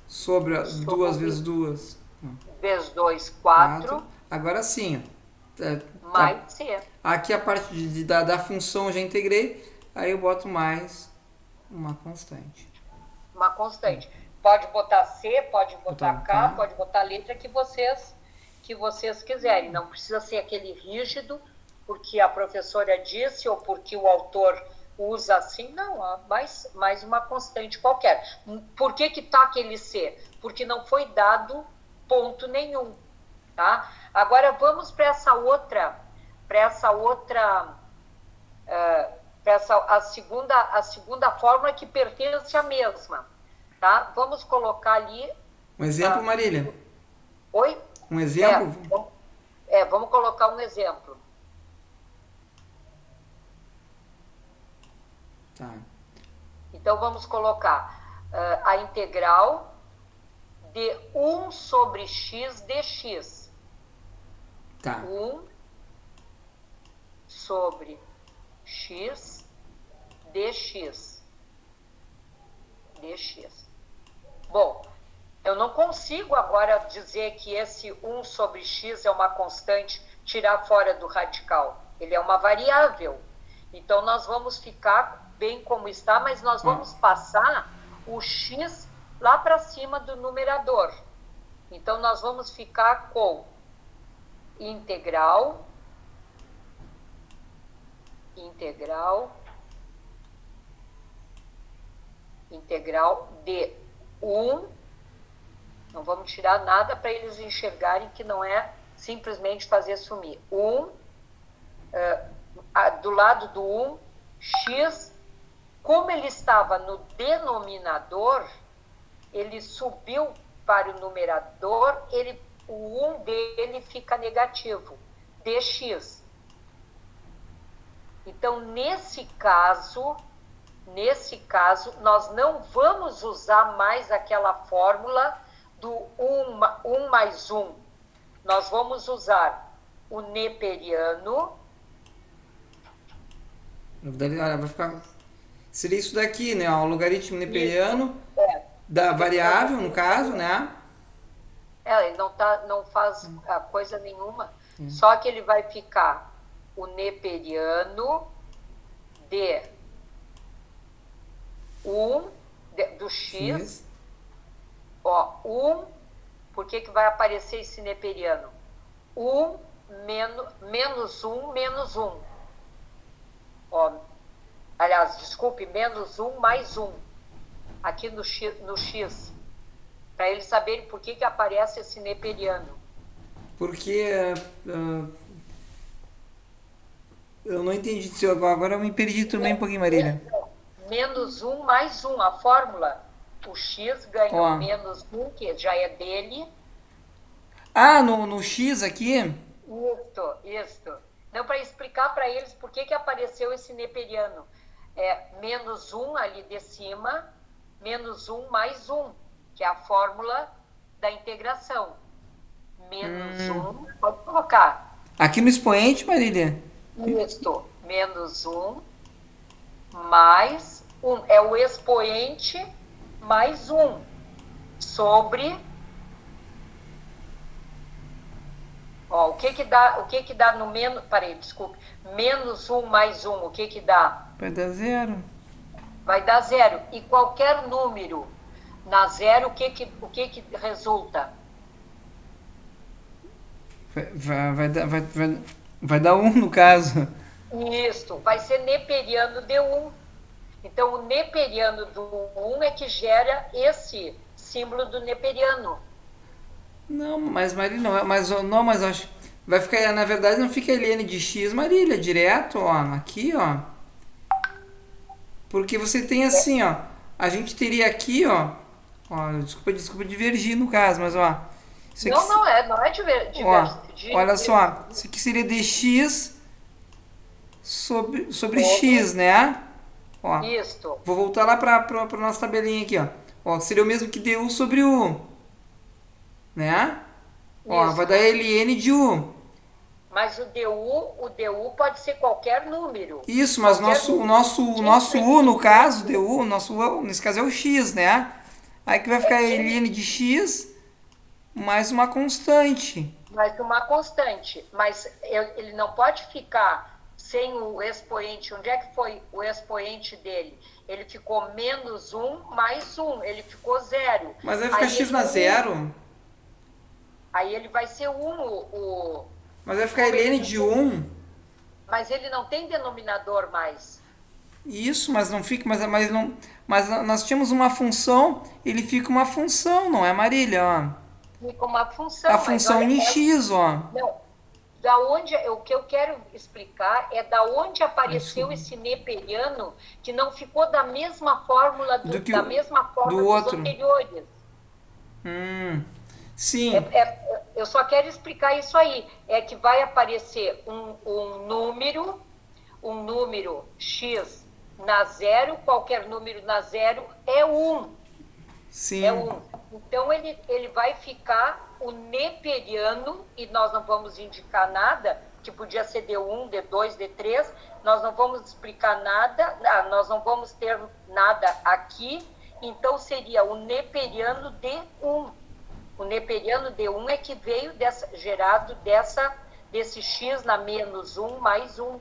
[SPEAKER 2] sobre 2 vezes 2.
[SPEAKER 1] Vezes 2, 4.
[SPEAKER 2] Agora sim, ó.
[SPEAKER 1] Mais c.
[SPEAKER 2] Aqui a parte da função eu já integrei. Aí eu boto mais uma constante.
[SPEAKER 1] Uma constante. Pode botar C, pode botar K, pode botar a letra que vocês quiserem. Não precisa ser aquele rígido, porque a professora disse ou porque o autor usa assim. Não, mais uma constante qualquer. Por que está aquele C? Porque não foi dado ponto nenhum. Tá? Agora vamos para a segunda fórmula que pertence à mesma. Tá? Vamos colocar ali...
[SPEAKER 2] Um exemplo, Marília?
[SPEAKER 1] Oi?
[SPEAKER 2] Um exemplo?
[SPEAKER 1] Vamos colocar um exemplo.
[SPEAKER 2] Tá.
[SPEAKER 1] Então, vamos colocar a integral de 1 sobre x dx.
[SPEAKER 2] Tá.
[SPEAKER 1] 1 sobre x dx. Bom, eu não consigo agora dizer que esse 1 sobre x é uma constante, tirar fora do radical. Ele é uma variável. Então, nós vamos ficar bem como está, mas nós vamos passar o x lá para cima do numerador. Então, nós vamos ficar com integral de 1, não vamos tirar nada para eles enxergarem que não é simplesmente fazer sumir. 1, do lado do 1, x, como ele estava no denominador, ele subiu para o numerador, o 1 dele fica negativo, dx. Então, nesse caso, nós não vamos usar mais aquela fórmula do 1 mais 1. Nós vamos usar o neperiano.
[SPEAKER 2] Vai ficar... Seria isso daqui, né? O logaritmo neperiano
[SPEAKER 1] É.
[SPEAKER 2] da variável, no caso, né?
[SPEAKER 1] Ele não faz coisa nenhuma. Só que ele vai ficar o neperiano de 1 do x. Ó, 1, por que vai aparecer esse neperiano? 1 menos 1 menos 1. Ó, aliás, desculpe, menos 1 mais 1. Aqui no x. Para eles saberem por que aparece esse neperiano.
[SPEAKER 2] Porque eu não entendi. Agora eu me perdi também um pouquinho, Marília.
[SPEAKER 1] Menos 1 mais 1, a fórmula. O x ganha menos 1, que já é dele.
[SPEAKER 2] No x aqui?
[SPEAKER 1] Isso. Não, para explicar para eles por que apareceu esse neperiano. Menos 1 ali de cima, menos 1 mais 1, que é a fórmula da integração. Menos 1, pode colocar.
[SPEAKER 2] Aqui no expoente, Marília?
[SPEAKER 1] Isso, menos 1 mais 1. É o expoente mais 1 sobre... Ó, o que dá no menos... Peraí, desculpe. Menos 1 mais 1, o que dá?
[SPEAKER 2] Vai dar 0.
[SPEAKER 1] Vai dar 0. E qualquer número na 0, o que resulta?
[SPEAKER 2] Vai dar 1 no caso.
[SPEAKER 1] Isso, vai ser neperiano de 1. Então, o neperiano do 1 é que gera esse símbolo do neperiano.
[SPEAKER 2] Não, mas Marília, mas acho... Vai ficar, na verdade, não fica ln de x, Marília, direto, ó, aqui, ó. Porque você tem assim, ó, a gente teria aqui, ó, desculpa divergir no caso, mas, ó. Isso aqui,
[SPEAKER 1] não é divergir.
[SPEAKER 2] Olha só, isso aqui seria dx sobre x, né? Ó,
[SPEAKER 1] isso.
[SPEAKER 2] Vou voltar lá para nossa tabelinha aqui, ó. Ó, seria o mesmo que du sobre u, né? Ó, vai dar ln de u.
[SPEAKER 1] Mas o du pode ser qualquer número.
[SPEAKER 2] Isso, mas o nosso u, no caso, du, nosso u, nesse caso é o x, né? Aí que vai ficar ln de x mais uma constante.
[SPEAKER 1] Mais uma constante. Mas ele não pode ficar sem o expoente. Onde é que foi o expoente dele? Ele ficou menos 1 mais 1. Ele ficou 0.
[SPEAKER 2] Mas vai ficar x na 0?
[SPEAKER 1] Aí ele vai ser 1.
[SPEAKER 2] Mas vai ficar ln de 1?
[SPEAKER 1] Mas ele não tem denominador mais.
[SPEAKER 2] Isso, mas não fica... Mas nós tínhamos uma função, ele fica uma função, não é, Marília? Ó.
[SPEAKER 1] Fica uma função.
[SPEAKER 2] A função em x, ó.
[SPEAKER 1] Não. O que eu quero explicar é da onde apareceu esse neperiano que não ficou da mesma fórmula
[SPEAKER 2] do outro.
[SPEAKER 1] Anteriores.
[SPEAKER 2] Sim.
[SPEAKER 1] Eu só quero explicar isso aí. É que vai aparecer um número x na 0, qualquer número na 0 é 1.
[SPEAKER 2] Sim.
[SPEAKER 1] É 1. Então, ele vai ficar o neperiano, e nós não vamos indicar nada, que podia ser D1, D2, D3, nós não vamos explicar nada, nós não vamos ter nada aqui, então seria o neperiano D1. O neperiano D1 é que veio gerado desse x na menos 1 mais 1.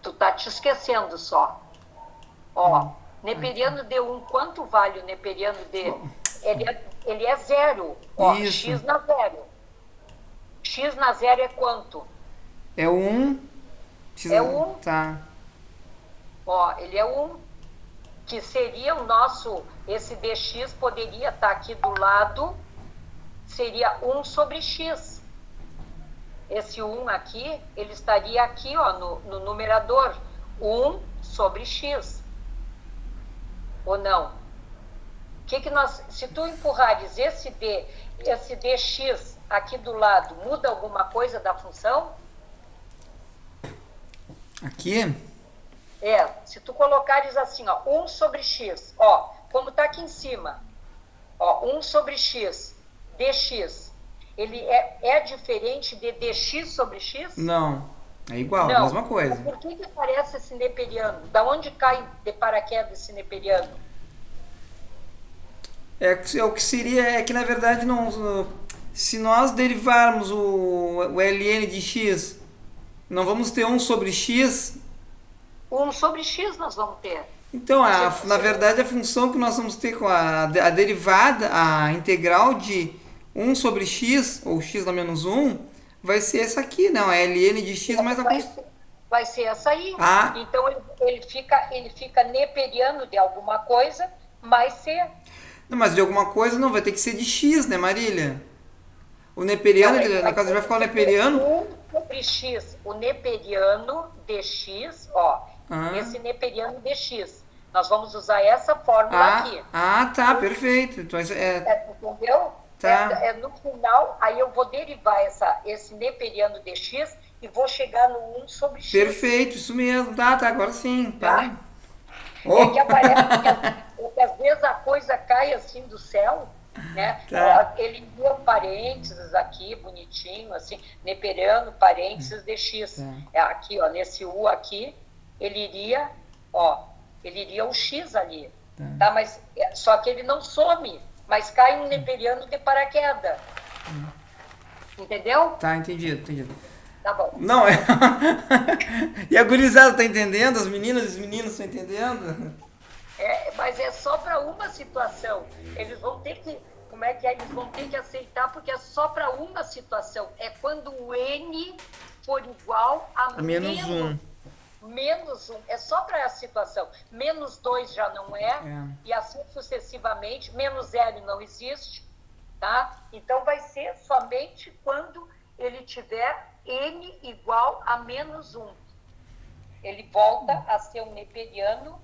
[SPEAKER 1] Tu tá te esquecendo só. Ó, neperiano D1, quanto vale o neperiano D? Ele é 0. Ó,
[SPEAKER 2] isso.
[SPEAKER 1] X na 0. X na 0 é quanto?
[SPEAKER 2] É 1.
[SPEAKER 1] É 1.
[SPEAKER 2] Tá.
[SPEAKER 1] Ó, ele é 1. Que seria o nosso... Esse dx poderia estar aqui do lado. Seria 1 sobre x. Esse 1 aqui, ele estaria aqui, ó, no numerador. 1 sobre x. Ou não? Se tu empurrares esse dx aqui do lado, muda alguma coisa da função?
[SPEAKER 2] Aqui?
[SPEAKER 1] Se tu colocares assim, ó, 1 sobre x, ó, como está aqui em cima, ó, 1 sobre x, dx, ele é diferente de dx sobre x?
[SPEAKER 2] Não. É igual, a
[SPEAKER 1] Não.
[SPEAKER 2] mesma coisa.
[SPEAKER 1] Por que aparece esse neperiano? Da onde cai de paraquedas esse neperiano?
[SPEAKER 2] O que seria é que na verdade não, se nós derivarmos o ln de x, não vamos ter 1 sobre x.
[SPEAKER 1] 1 sobre x nós vamos ter.
[SPEAKER 2] Então, na verdade, a função que nós vamos ter com a derivada, a integral de 1 sobre x, ou x na menos 1, vai ser essa aqui, não? É ln de x mais a constante.
[SPEAKER 1] Vai ser essa aí.
[SPEAKER 2] Ah.
[SPEAKER 1] Então, ele fica neperiano de alguma coisa, mais c.
[SPEAKER 2] Não, mas de alguma coisa não, vai ter que ser de x, né, Marília? O neperiano, no caso, vai ficar o neperiano.
[SPEAKER 1] 1 sobre x, o neperiano dx, ó. Esse neperiano dx. Nós vamos usar essa fórmula aqui.
[SPEAKER 2] Tá, perfeito. Então,
[SPEAKER 1] entendeu?
[SPEAKER 2] Tá.
[SPEAKER 1] No final, aí eu vou derivar esse neperiano dx e vou chegar no 1 sobre x.
[SPEAKER 2] Perfeito, isso mesmo. Tá, agora sim. Tá.
[SPEAKER 1] É que aparece que às vezes a coisa cai assim do céu, né?
[SPEAKER 2] Tá.
[SPEAKER 1] Ele envia um parênteses aqui, bonitinho, assim, neperiano, parênteses dx. Aqui, ó, nesse U aqui, ele iria o x ali. Tá? Mas, só que ele não some, mas cai um neperiano de paraquedas. Entendeu?
[SPEAKER 2] Tá, entendido.
[SPEAKER 1] Tá bom.
[SPEAKER 2] Não, E a gurizada tá entendendo? As meninas e os meninos estão entendendo?
[SPEAKER 1] Mas é só para uma situação. Eles vão ter que... Como é que é? Eles vão ter que aceitar, porque é só para uma situação. É quando o n for igual a
[SPEAKER 2] menos 1.
[SPEAKER 1] Menos 1. É só para essa situação. Menos 2 já não é. E assim sucessivamente. Menos 0 não existe. Tá? Então vai ser somente quando ele tiver n igual a menos 1. Ele volta a ser um neperiano.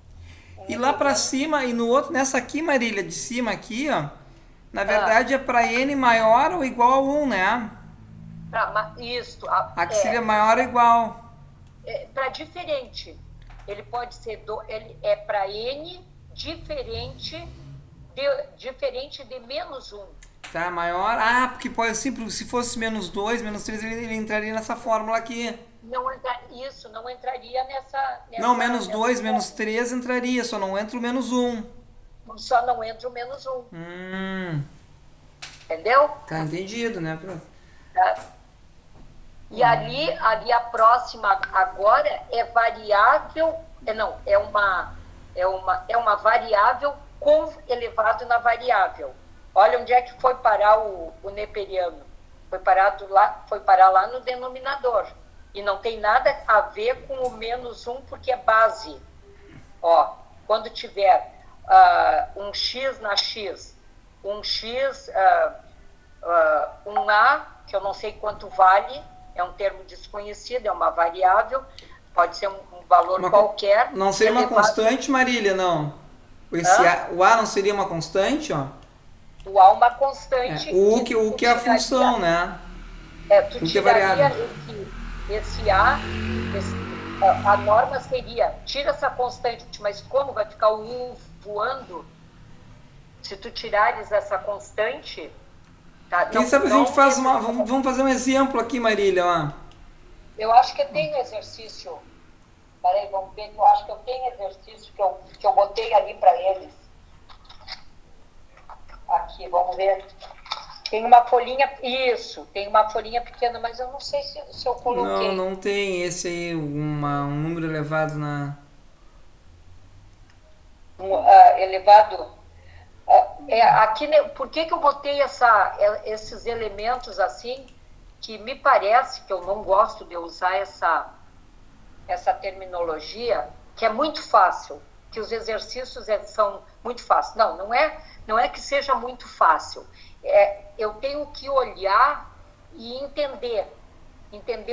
[SPEAKER 2] E lá para cima, e no outro, nessa aqui, Marília, de cima aqui, ó, na verdade é para n maior ou igual a 1, né?
[SPEAKER 1] Isso.
[SPEAKER 2] Aqui seria maior ou igual.
[SPEAKER 1] Para diferente. Ele pode ser, ele é para n diferente de menos 1.
[SPEAKER 2] Tá, maior. Porque pode assim, se fosse menos 2, menos 3, ele entraria nessa fórmula aqui.
[SPEAKER 1] Não entraria nessa
[SPEAKER 2] não, menos 2, menos 3 entraria, só não entra o menos 1.
[SPEAKER 1] Só não entra o menos 1. Entendeu?
[SPEAKER 2] Tá entendido, né?
[SPEAKER 1] Tá. E ali a próxima agora é variável, é uma variável com elevado na variável. Olha onde é que foi parar o neperiano. Foi parar lá no denominador. E não tem nada a ver com o menos 1, porque é base. Ó, quando tiver um x na x, um x, um a, que eu não sei quanto vale, é um termo desconhecido, é uma variável, pode ser um valor qualquer.
[SPEAKER 2] Não seria uma constante, Marília, não? O a não seria uma constante, ó?
[SPEAKER 1] O a é uma constante.
[SPEAKER 2] O que é a função, né?
[SPEAKER 1] Tu tiraria esse a, a norma seria, tira essa constante, mas como vai ficar o u voando? Se tu tirares essa constante... Tá,
[SPEAKER 2] quem sabe a gente faz vamos fazer um exemplo aqui, Marília, ó.
[SPEAKER 1] Eu acho que tem exercício. Peraí, vamos ver, eu acho que eu tenho exercício que eu botei ali para eles. Aqui, vamos ver. Tem uma folhinha, tem uma folhinha pequena, mas eu não sei se eu coloquei.
[SPEAKER 2] Não tem esse aí, um número elevado na...
[SPEAKER 1] elevado... aqui, por que eu botei esses elementos assim, que me parece que eu não gosto de usar essa terminologia, que é muito fácil, que os exercícios são muito fáceis. Não é que seja muito fácil. Eu tenho que olhar e entender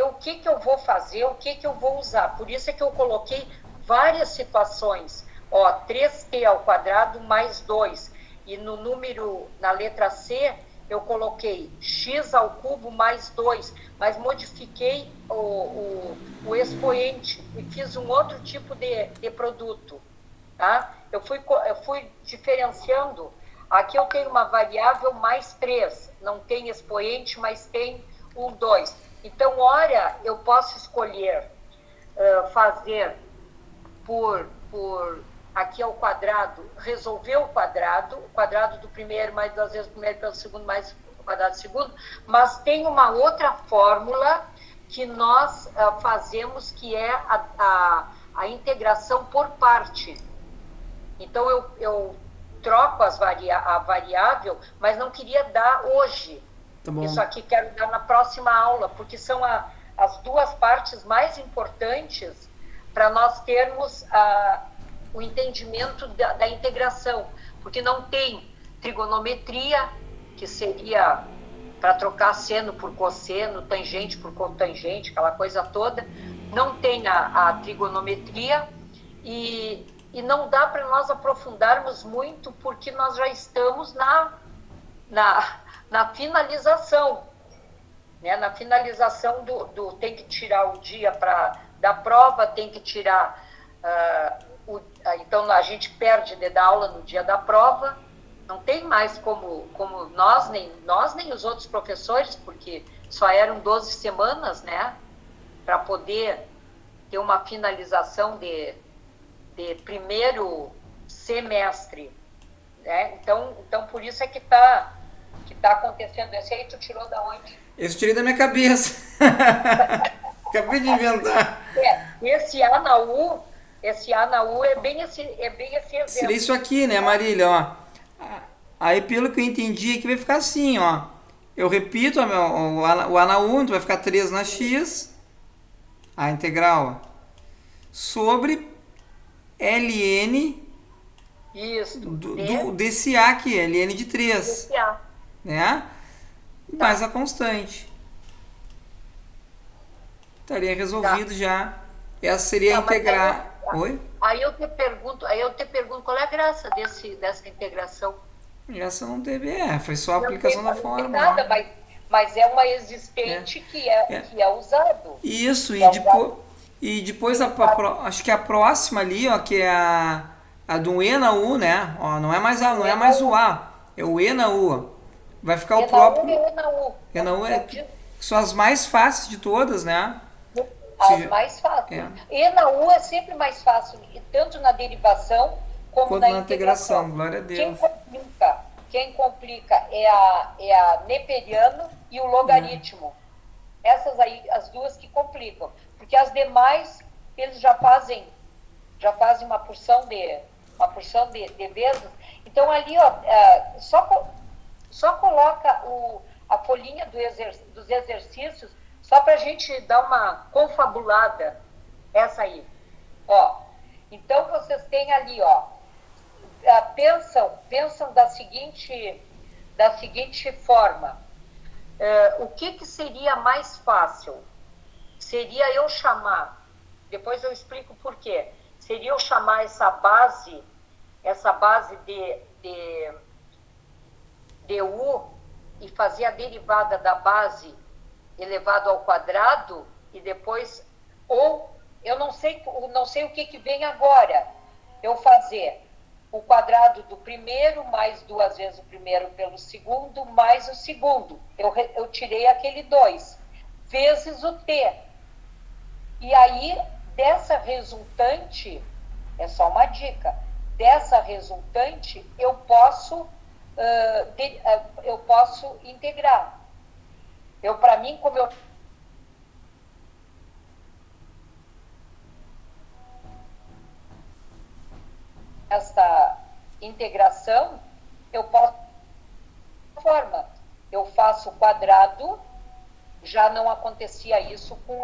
[SPEAKER 1] o que eu vou fazer, o que eu vou usar. Por isso é que eu coloquei várias situações. 3t² mais 2. E no número, na letra C, eu coloquei x ao cubo mais 2, mas modifiquei o expoente e fiz um outro tipo de produto. Tá? Eu fui diferenciando. Aqui eu tenho uma variável mais 3, não tem expoente, mas tem 2. Então, ora, eu posso escolher fazer por aqui é o quadrado, resolver o quadrado do primeiro mais 2 vezes o primeiro pelo segundo mais o quadrado do segundo, mas tem uma outra fórmula que nós fazemos, que é a integração por parte. Então, eu troco a variável, mas não queria dar hoje.
[SPEAKER 2] Tá bom.
[SPEAKER 1] Isso aqui quero dar na próxima aula, porque são as duas partes mais importantes para nós termos o entendimento da integração. Porque não tem trigonometria, que seria para trocar seno por cosseno, tangente por cotangente, aquela coisa toda. Não tem a trigonometria e não dá para nós aprofundarmos muito, porque nós já estamos na finalização, né? Na finalização tem que tirar o dia da prova, tem que tirar... então, a gente perde de dar aula no dia da prova, não tem mais como nós, nem os outros professores, porque só eram 12 semanas, né? Para poder ter uma finalização de primeiro semestre, né? Então, por isso é que tá acontecendo. Esse aí tu tirou da onde?
[SPEAKER 2] Esse eu tirei da minha cabeça. Acabei de inventar.
[SPEAKER 1] Esse A na U é bem esse exemplo.
[SPEAKER 2] Seria isso aqui, né, Marília? Ó. Aí, pelo que eu entendi, aqui vai ficar assim, ó. Eu repito o A na U, então vai ficar 3 na X, a integral, sobre ln desse A aqui, ln de 3.
[SPEAKER 1] Desse A.
[SPEAKER 2] Né? Mais a constante. Estaria resolvido já. Essa seria integrar. Oi?
[SPEAKER 1] Aí eu te pergunto, qual é a graça dessa integração?
[SPEAKER 2] Essa não teve, foi só a aplicação da fórmula.
[SPEAKER 1] Nada, mas é uma existente que é usado.
[SPEAKER 2] Isso, e depois acho que a próxima ali, ó, que é a do E na U, né? Ó, não é mais o A, é o E na U. Vai ficar o próprio. E na U são as mais fáceis de todas, né?
[SPEAKER 1] As mais fáceis. E na U é sempre mais fácil, tanto na derivação como na integração.
[SPEAKER 2] Glória a Deus.
[SPEAKER 1] Quem complica é a neperiano e o logaritmo. Essas aí, as duas que complicam. Porque as demais, eles já fazem uma porção de vezes. Então, ali, ó, só coloca a folhinha dos exercícios, só para a gente dar uma confabulada, essa aí. Ó, então, vocês têm ali, ó, pensam da seguinte forma. O que seria mais fácil? Seria eu chamar, depois eu explico por quê, seria eu chamar essa base de U e fazer a derivada da base elevado ao quadrado e depois, ou eu não sei o que vem agora, eu fazer o quadrado do primeiro mais 2 vezes o primeiro pelo segundo mais o segundo, eu tirei aquele 2, vezes o t. E aí, dessa resultante, é só uma dica, dessa resultante eu posso integrar. Para mim, como eu esta integração, eu posso eu faço quadrado, já não acontecia isso com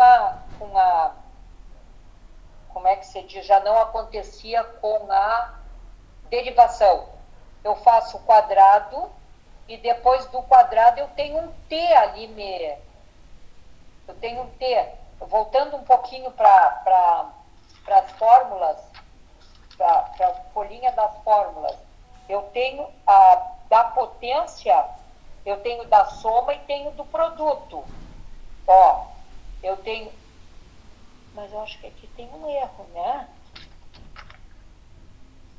[SPEAKER 1] como é que se diz? Já não acontecia com a derivação. Eu faço quadrado e depois do quadrado eu tenho um t ali, eu tenho um t. Voltando um pouquinho para as fórmulas, para a folhinha das fórmulas, eu tenho da potência Eu tenho da soma e tenho do produto. Ó, eu tenho... Mas eu acho que aqui tem um erro, né?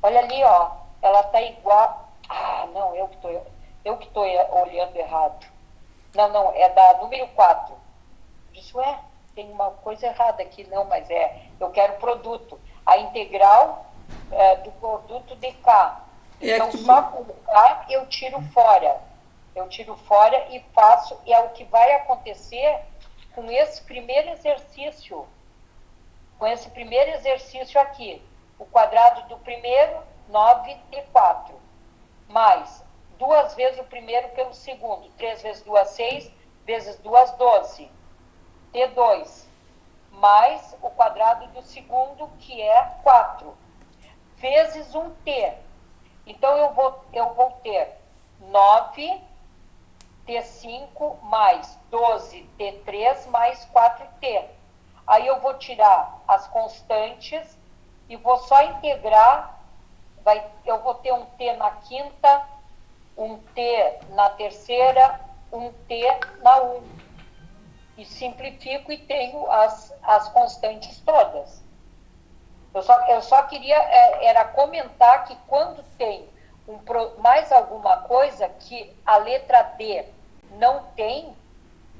[SPEAKER 1] Olha ali, ó. Ela está igual... Ah, não, eu que estou olhando errado. Não, é da número 4. Isso tem uma coisa errada aqui. Não, mas eu quero produto. A integral do produto de K. Então, só com K eu tiro fora. Eu tiro fora e faço... E é o que vai acontecer com esse primeiro exercício. Com esse primeiro exercício aqui. O quadrado do primeiro, 9t4. Mais 2 vezes o primeiro pelo segundo. 3 vezes 2, 6. Vezes 2, 12. T2. Mais o quadrado do segundo, que é 4. Vezes 1t. Então, eu vou ter 9t5 mais 12t3 mais 4t. Aí eu vou tirar as constantes e vou só integrar. Eu vou ter um t na quinta, um t na terceira, um t na 1. E simplifico e tenho as constantes todas. Eu só queria era comentar que quando tem mais alguma coisa que a letra D não tem,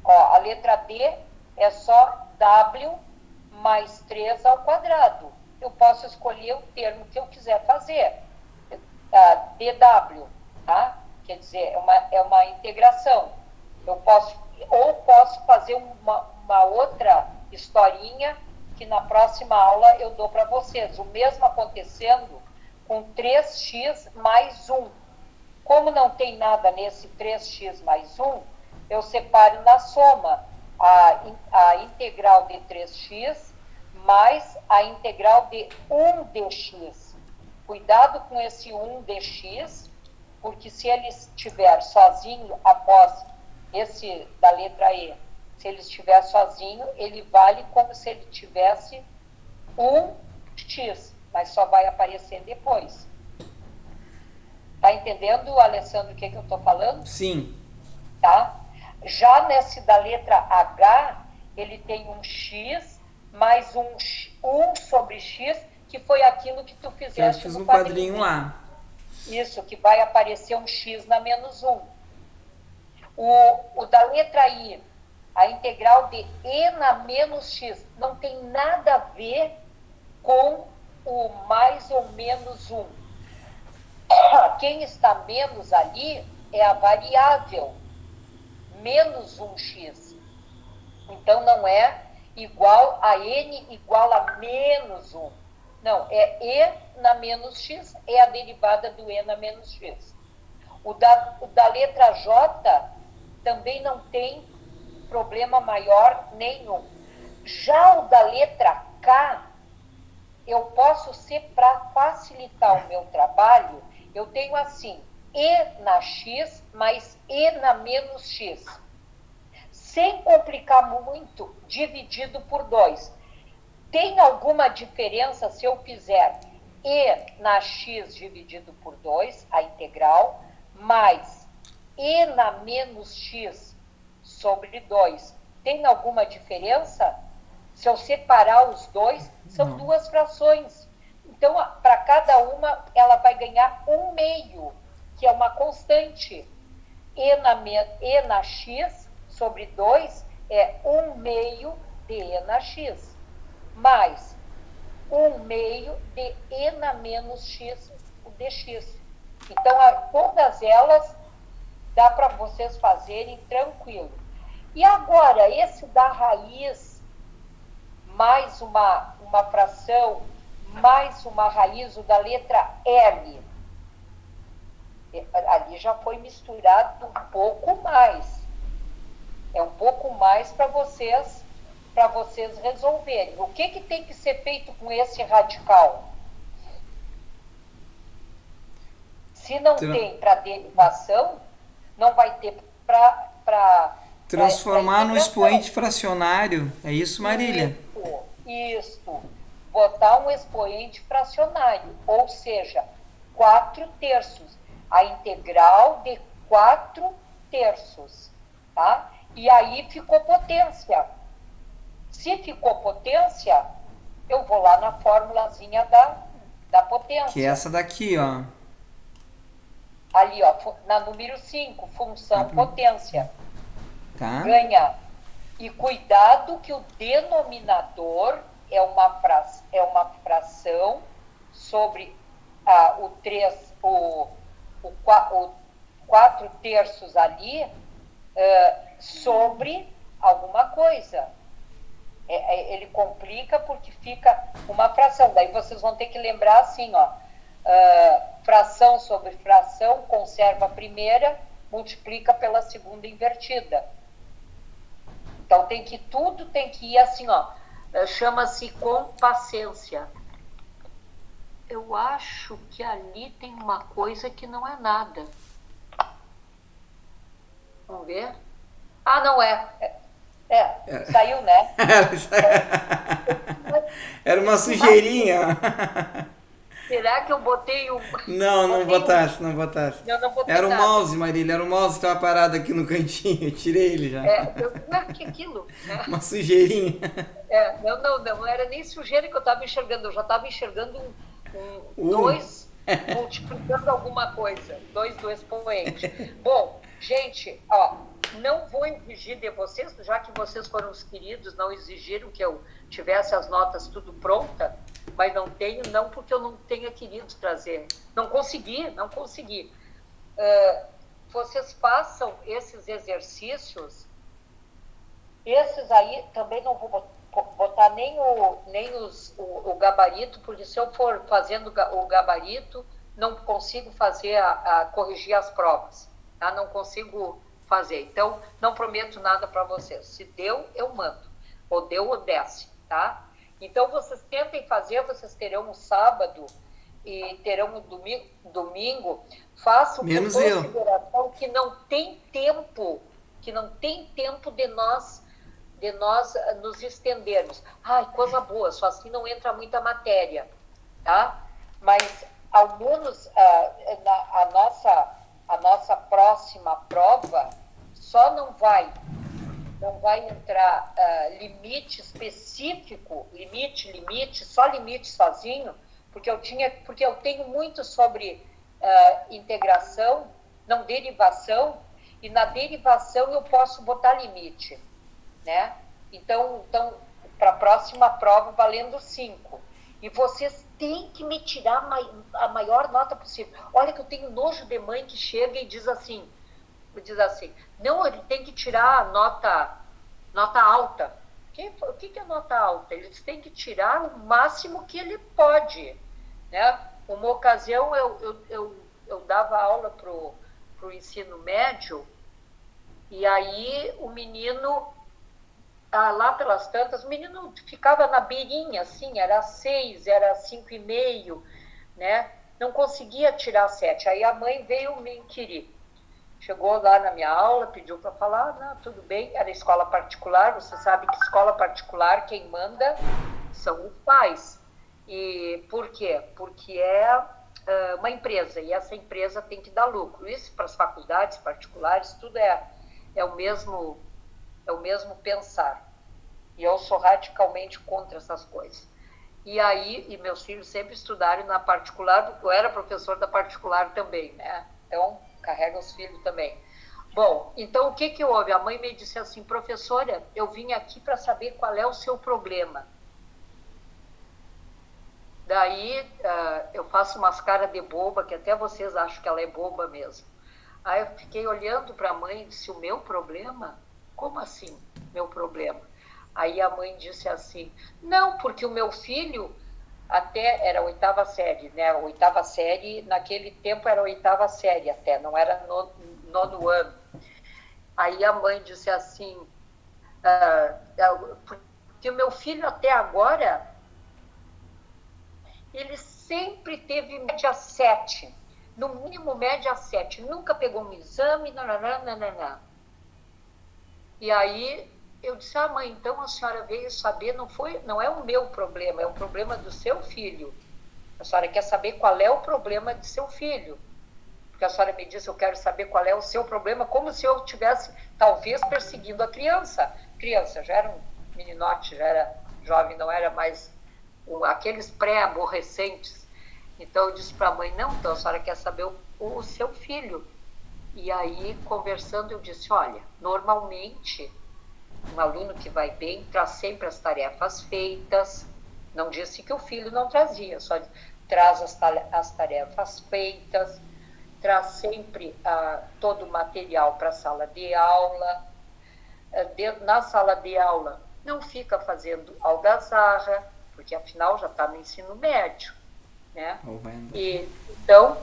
[SPEAKER 1] ó, a letra D é só W mais 3 ao quadrado. Eu posso escolher o termo que eu quiser fazer. DW, tá? Quer dizer, é uma integração. Eu posso fazer uma outra historinha que na próxima aula eu dou para vocês. O mesmo acontecendo com 3x mais 1. Como não tem nada nesse 3x mais 1, eu separo na soma a integral de 3x mais a integral de 1dx. Cuidado com esse 1dx, porque se ele estiver sozinho após esse da letra E, se ele estiver sozinho, ele vale como se ele tivesse 1x, mas só vai aparecer depois. Tá entendendo, Alessandro, o que eu estou falando?
[SPEAKER 2] Sim.
[SPEAKER 1] Tá? Já nesse da letra H, ele tem um x mais um sobre x, que foi aquilo que tu fizeste
[SPEAKER 2] no quadrinho lá.
[SPEAKER 1] Isso, que vai aparecer um x na menos 1. O da letra I, a integral de e na menos x, não tem nada a ver com o mais ou menos 1. Quem está menos ali é a variável, menos 1x. Então, não é igual a n igual a menos 1. Não, é e na menos x, é a derivada do e na menos x. O da letra J também não tem problema maior nenhum. Já o da letra K, eu posso ser, para facilitar o meu trabalho, eu tenho assim, e na x mais e na menos x. Sem complicar muito, dividido por 2. Tem alguma diferença se eu fizer e na x dividido por 2, a integral, mais e na menos x sobre 2? Tem alguma diferença? Se eu separar os dois, são duas frações. Então, para cada uma, ela vai ganhar 1/2, que é uma constante. E na x sobre 2 é 1/2 de e na x, mais 1/2 de e na menos x, o dx. Então, todas elas dá para vocês fazerem tranquilo. E agora, esse da raiz, mais uma fração, mais uma raiz, o da letra L. Ali já foi misturado um pouco mais. É um pouco mais para vocês resolverem. O que tem que ser feito com esse radical? Se não tem para derivação, não vai ter para...
[SPEAKER 2] Transformar no expoente fracionário. É isso, Marília?
[SPEAKER 1] Isso. Botar um expoente fracionário, ou seja, 4/3. A integral de 4/3. terços, tá? E aí ficou potência. Se ficou potência, eu vou lá na formulazinha da potência.
[SPEAKER 2] Que é essa daqui, ó.
[SPEAKER 1] Ali, ó, na número 5, função potência.
[SPEAKER 2] Tá.
[SPEAKER 1] Ganha. E cuidado que o denominador é uma fração sobre o 4 terços ali sobre alguma coisa. Ele complica porque fica uma fração. Daí vocês vão ter que lembrar assim, ó, fração sobre fração, conserva a primeira, multiplica pela segunda invertida. Então tudo tem que ir assim, ó, chama-se compassência. Eu acho que ali tem uma coisa que não é nada. Vamos ver? Ah, não é. Saiu, né?
[SPEAKER 2] Era uma sujeirinha.
[SPEAKER 1] Será que eu botei um...
[SPEAKER 2] Não botasse.
[SPEAKER 1] Eu não botei
[SPEAKER 2] Era o
[SPEAKER 1] nada.
[SPEAKER 2] mouse, Marília, era o mouse que estava parado aqui no cantinho. Eu tirei ele já.
[SPEAKER 1] Que aquilo?
[SPEAKER 2] Uma sujeirinha.
[SPEAKER 1] Não era nem sujeira que eu estava enxergando. Eu já estava enxergando dois multiplicando alguma coisa. 2 do expoente. Bom, gente, ó, não vou exigir de vocês, já que vocês foram os queridos, não exigiram que eu tivesse as notas tudo pronta, mas não tenho, não porque eu não tenha querido trazer. Não consegui. Vocês façam esses exercícios. Esses aí também não vou botar nem o gabarito, porque se eu for fazendo o gabarito, não consigo fazer corrigir as provas. Tá? Não consigo fazer. Então, não prometo nada para vocês. Se deu, eu mando. Ou deu, ou desce. Tá? Então, vocês tentem fazer, vocês terão um sábado e terão um domingo. Façam com consideração que não tem tempo de nós nos estendermos. Ai, coisa boa, só assim não entra muita matéria, tá? Mas, ao menos, a nossa próxima prova só não vai entrar limite específico, só limite sozinho, porque eu tenho muito sobre integração, não derivação, e na derivação eu posso botar limite, né? Então para a próxima prova valendo 5. E vocês têm que me tirar a maior nota possível. Olha que eu tenho nojo de mãe que chega e diz assim, não, ele tem que tirar a nota alta. O que é nota alta? Eles têm que tirar o máximo que ele pode, né? Uma ocasião eu dava aula pro ensino médio, e aí o menino, lá pelas tantas, o menino ficava na beirinha, assim, era 6, era 5,5, né? Não conseguia tirar 7. Aí a mãe veio me inquirir. Chegou lá na minha aula, pediu para falar, não, tudo bem, era escola particular, você sabe que escola particular, quem manda são os pais. E por quê? Porque é uma empresa, e essa empresa tem que dar lucro. Isso para as faculdades particulares, tudo é o mesmo pensar. E eu sou radicalmente contra essas coisas. E meus filhos sempre estudaram na particular, porque eu era professor da particular também, né? Então, carrega os filhos também. Bom, então o que houve? A mãe me disse assim, professora, eu vim aqui para saber qual é o seu problema. Daí eu faço umas caras de boba, que até vocês acham que ela é boba mesmo. Aí eu fiquei olhando para a mãe e disse, o meu problema? Como assim, meu problema? Aí a mãe disse assim, não, porque o meu filho até era 8ª série, né? 8ª série, naquele tempo era 8ª série até, não era 9º ano. Aí a mãe disse assim, porque o meu filho até agora, ele sempre teve média 7, no mínimo média 7, nunca pegou um exame, nananana. E aí eu disse, mãe, então a senhora veio saber, não é o meu problema, é o problema do seu filho. A senhora quer saber qual é o problema de seu filho. porque a senhora me disse, eu quero saber qual é o seu problema, como se eu estivesse, talvez, perseguindo a criança. Criança, já era um meninote, já era jovem, não era mais aqueles pré-aborrecentes. Então eu disse para a mãe, não, então a senhora quer saber o seu filho. E aí, conversando, eu disse, olha, normalmente, um aluno que vai bem traz sempre as tarefas feitas. Não disse que o filho não trazia, só traz as tarefas feitas, traz sempre todo o material para a sala de aula. Na sala de aula, não fica fazendo algazarra, porque afinal já está no ensino médio, né? E, então,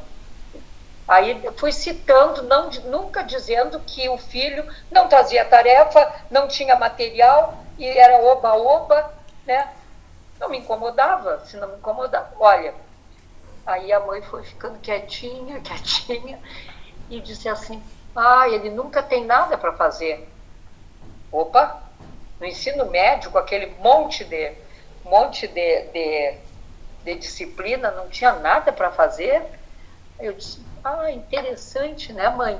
[SPEAKER 1] aí fui citando, nunca dizendo que o filho não trazia tarefa, não tinha material e era oba-oba, né? Não me incomodava, se não me incomodava. Olha, aí a mãe foi ficando quietinha, e disse assim, ele nunca tem nada para fazer. Opa, no ensino médio, com aquele monte de disciplina, não tinha nada para fazer. Eu disse, interessante, né, mãe?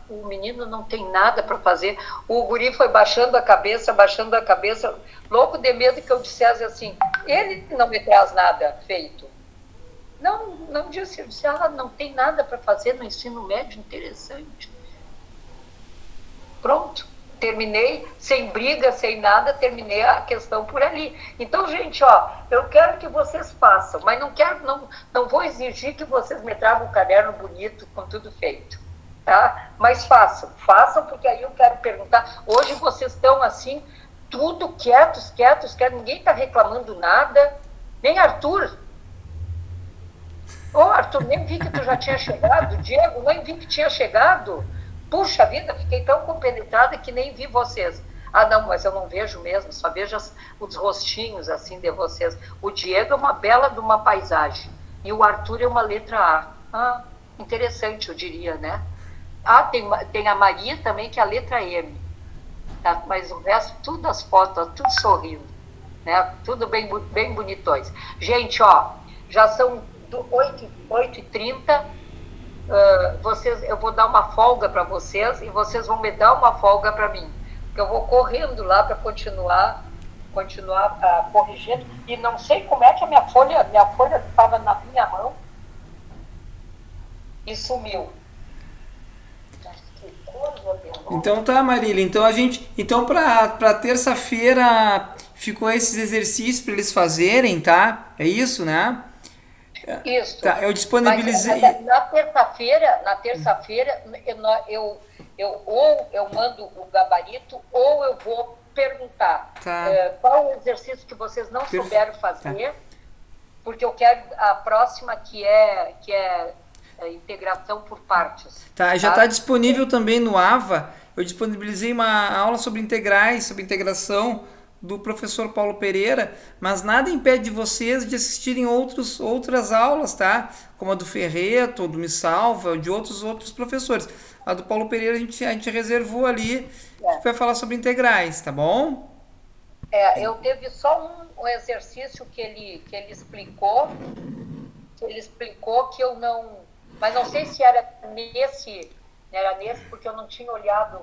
[SPEAKER 1] O menino não tem nada para fazer. O guri foi baixando a cabeça, louco de medo que eu dissesse assim, ele não me traz nada feito. Não disse, eu disse, não tem nada para fazer no ensino médio, interessante. Pronto. Terminei, sem briga, sem nada, terminei a questão por ali. Então, gente, eu quero que vocês façam, mas não vou exigir que vocês me tragam um caderno bonito com tudo feito, tá? Mas façam, porque aí eu quero perguntar. Hoje vocês estão assim, tudo quietos, ninguém está reclamando nada, nem Arthur. Arthur, nem vi que tu já tinha chegado. Diego, nem vi que tinha chegado. Puxa vida, fiquei tão compenetrada que nem vi vocês. Não, mas eu não vejo mesmo, só vejo os rostinhos assim de vocês. O Diego é uma bela de uma paisagem e o Arthur é uma letra A. Interessante, eu diria, né? Tem a Maria também, que é a letra M. Tá? Mas o resto, tudo as fotos, tudo sorrindo, né? Tudo bem bonitões. Gente, já são 8h30. Eu vou dar uma folga para vocês e vocês vão me dar uma folga para mim, porque eu vou correndo lá para continuar corrigindo, e não sei como é que a minha folha estava na minha mão e sumiu.
[SPEAKER 2] Então tá, Marília, então para terça-feira ficou esses exercícios para eles fazerem, tá? É isso, né?
[SPEAKER 1] Isso.
[SPEAKER 2] Tá, eu disponibilizei.
[SPEAKER 1] Mas, na terça-feira eu mando o gabarito ou eu vou perguntar qual o exercício que vocês não souberam fazer, porque eu quero a próxima que é integração por partes.
[SPEAKER 2] Tá, já está disponível também no AVA. Eu disponibilizei uma aula sobre integrais, sobre integração do professor Paulo Pereira, mas nada impede vocês de assistirem outras aulas, tá? Como a do Ferreto, do Me Salva, de outros professores. A do Paulo Pereira a gente reservou ali, que vai falar sobre integrais, tá bom?
[SPEAKER 1] Eu teve só um exercício que ele explicou, que eu não... Mas não sei se era nesse, porque eu não tinha olhado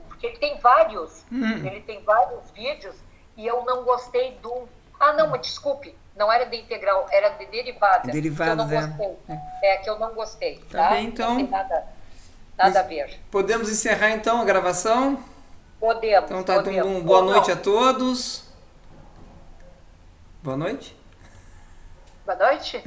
[SPEAKER 1] porque ele tem vários vídeos e eu não gostei do... não, mas desculpe, não era de integral, era de derivada.
[SPEAKER 2] Derivadas,
[SPEAKER 1] que eu não gostei. Que eu não gostei,
[SPEAKER 2] tá? Bem, então,
[SPEAKER 1] não tem nada a ver.
[SPEAKER 2] Podemos encerrar então a gravação?
[SPEAKER 1] Podemos.
[SPEAKER 2] Então tá, boa noite a todos. Boa noite.
[SPEAKER 1] Boa noite.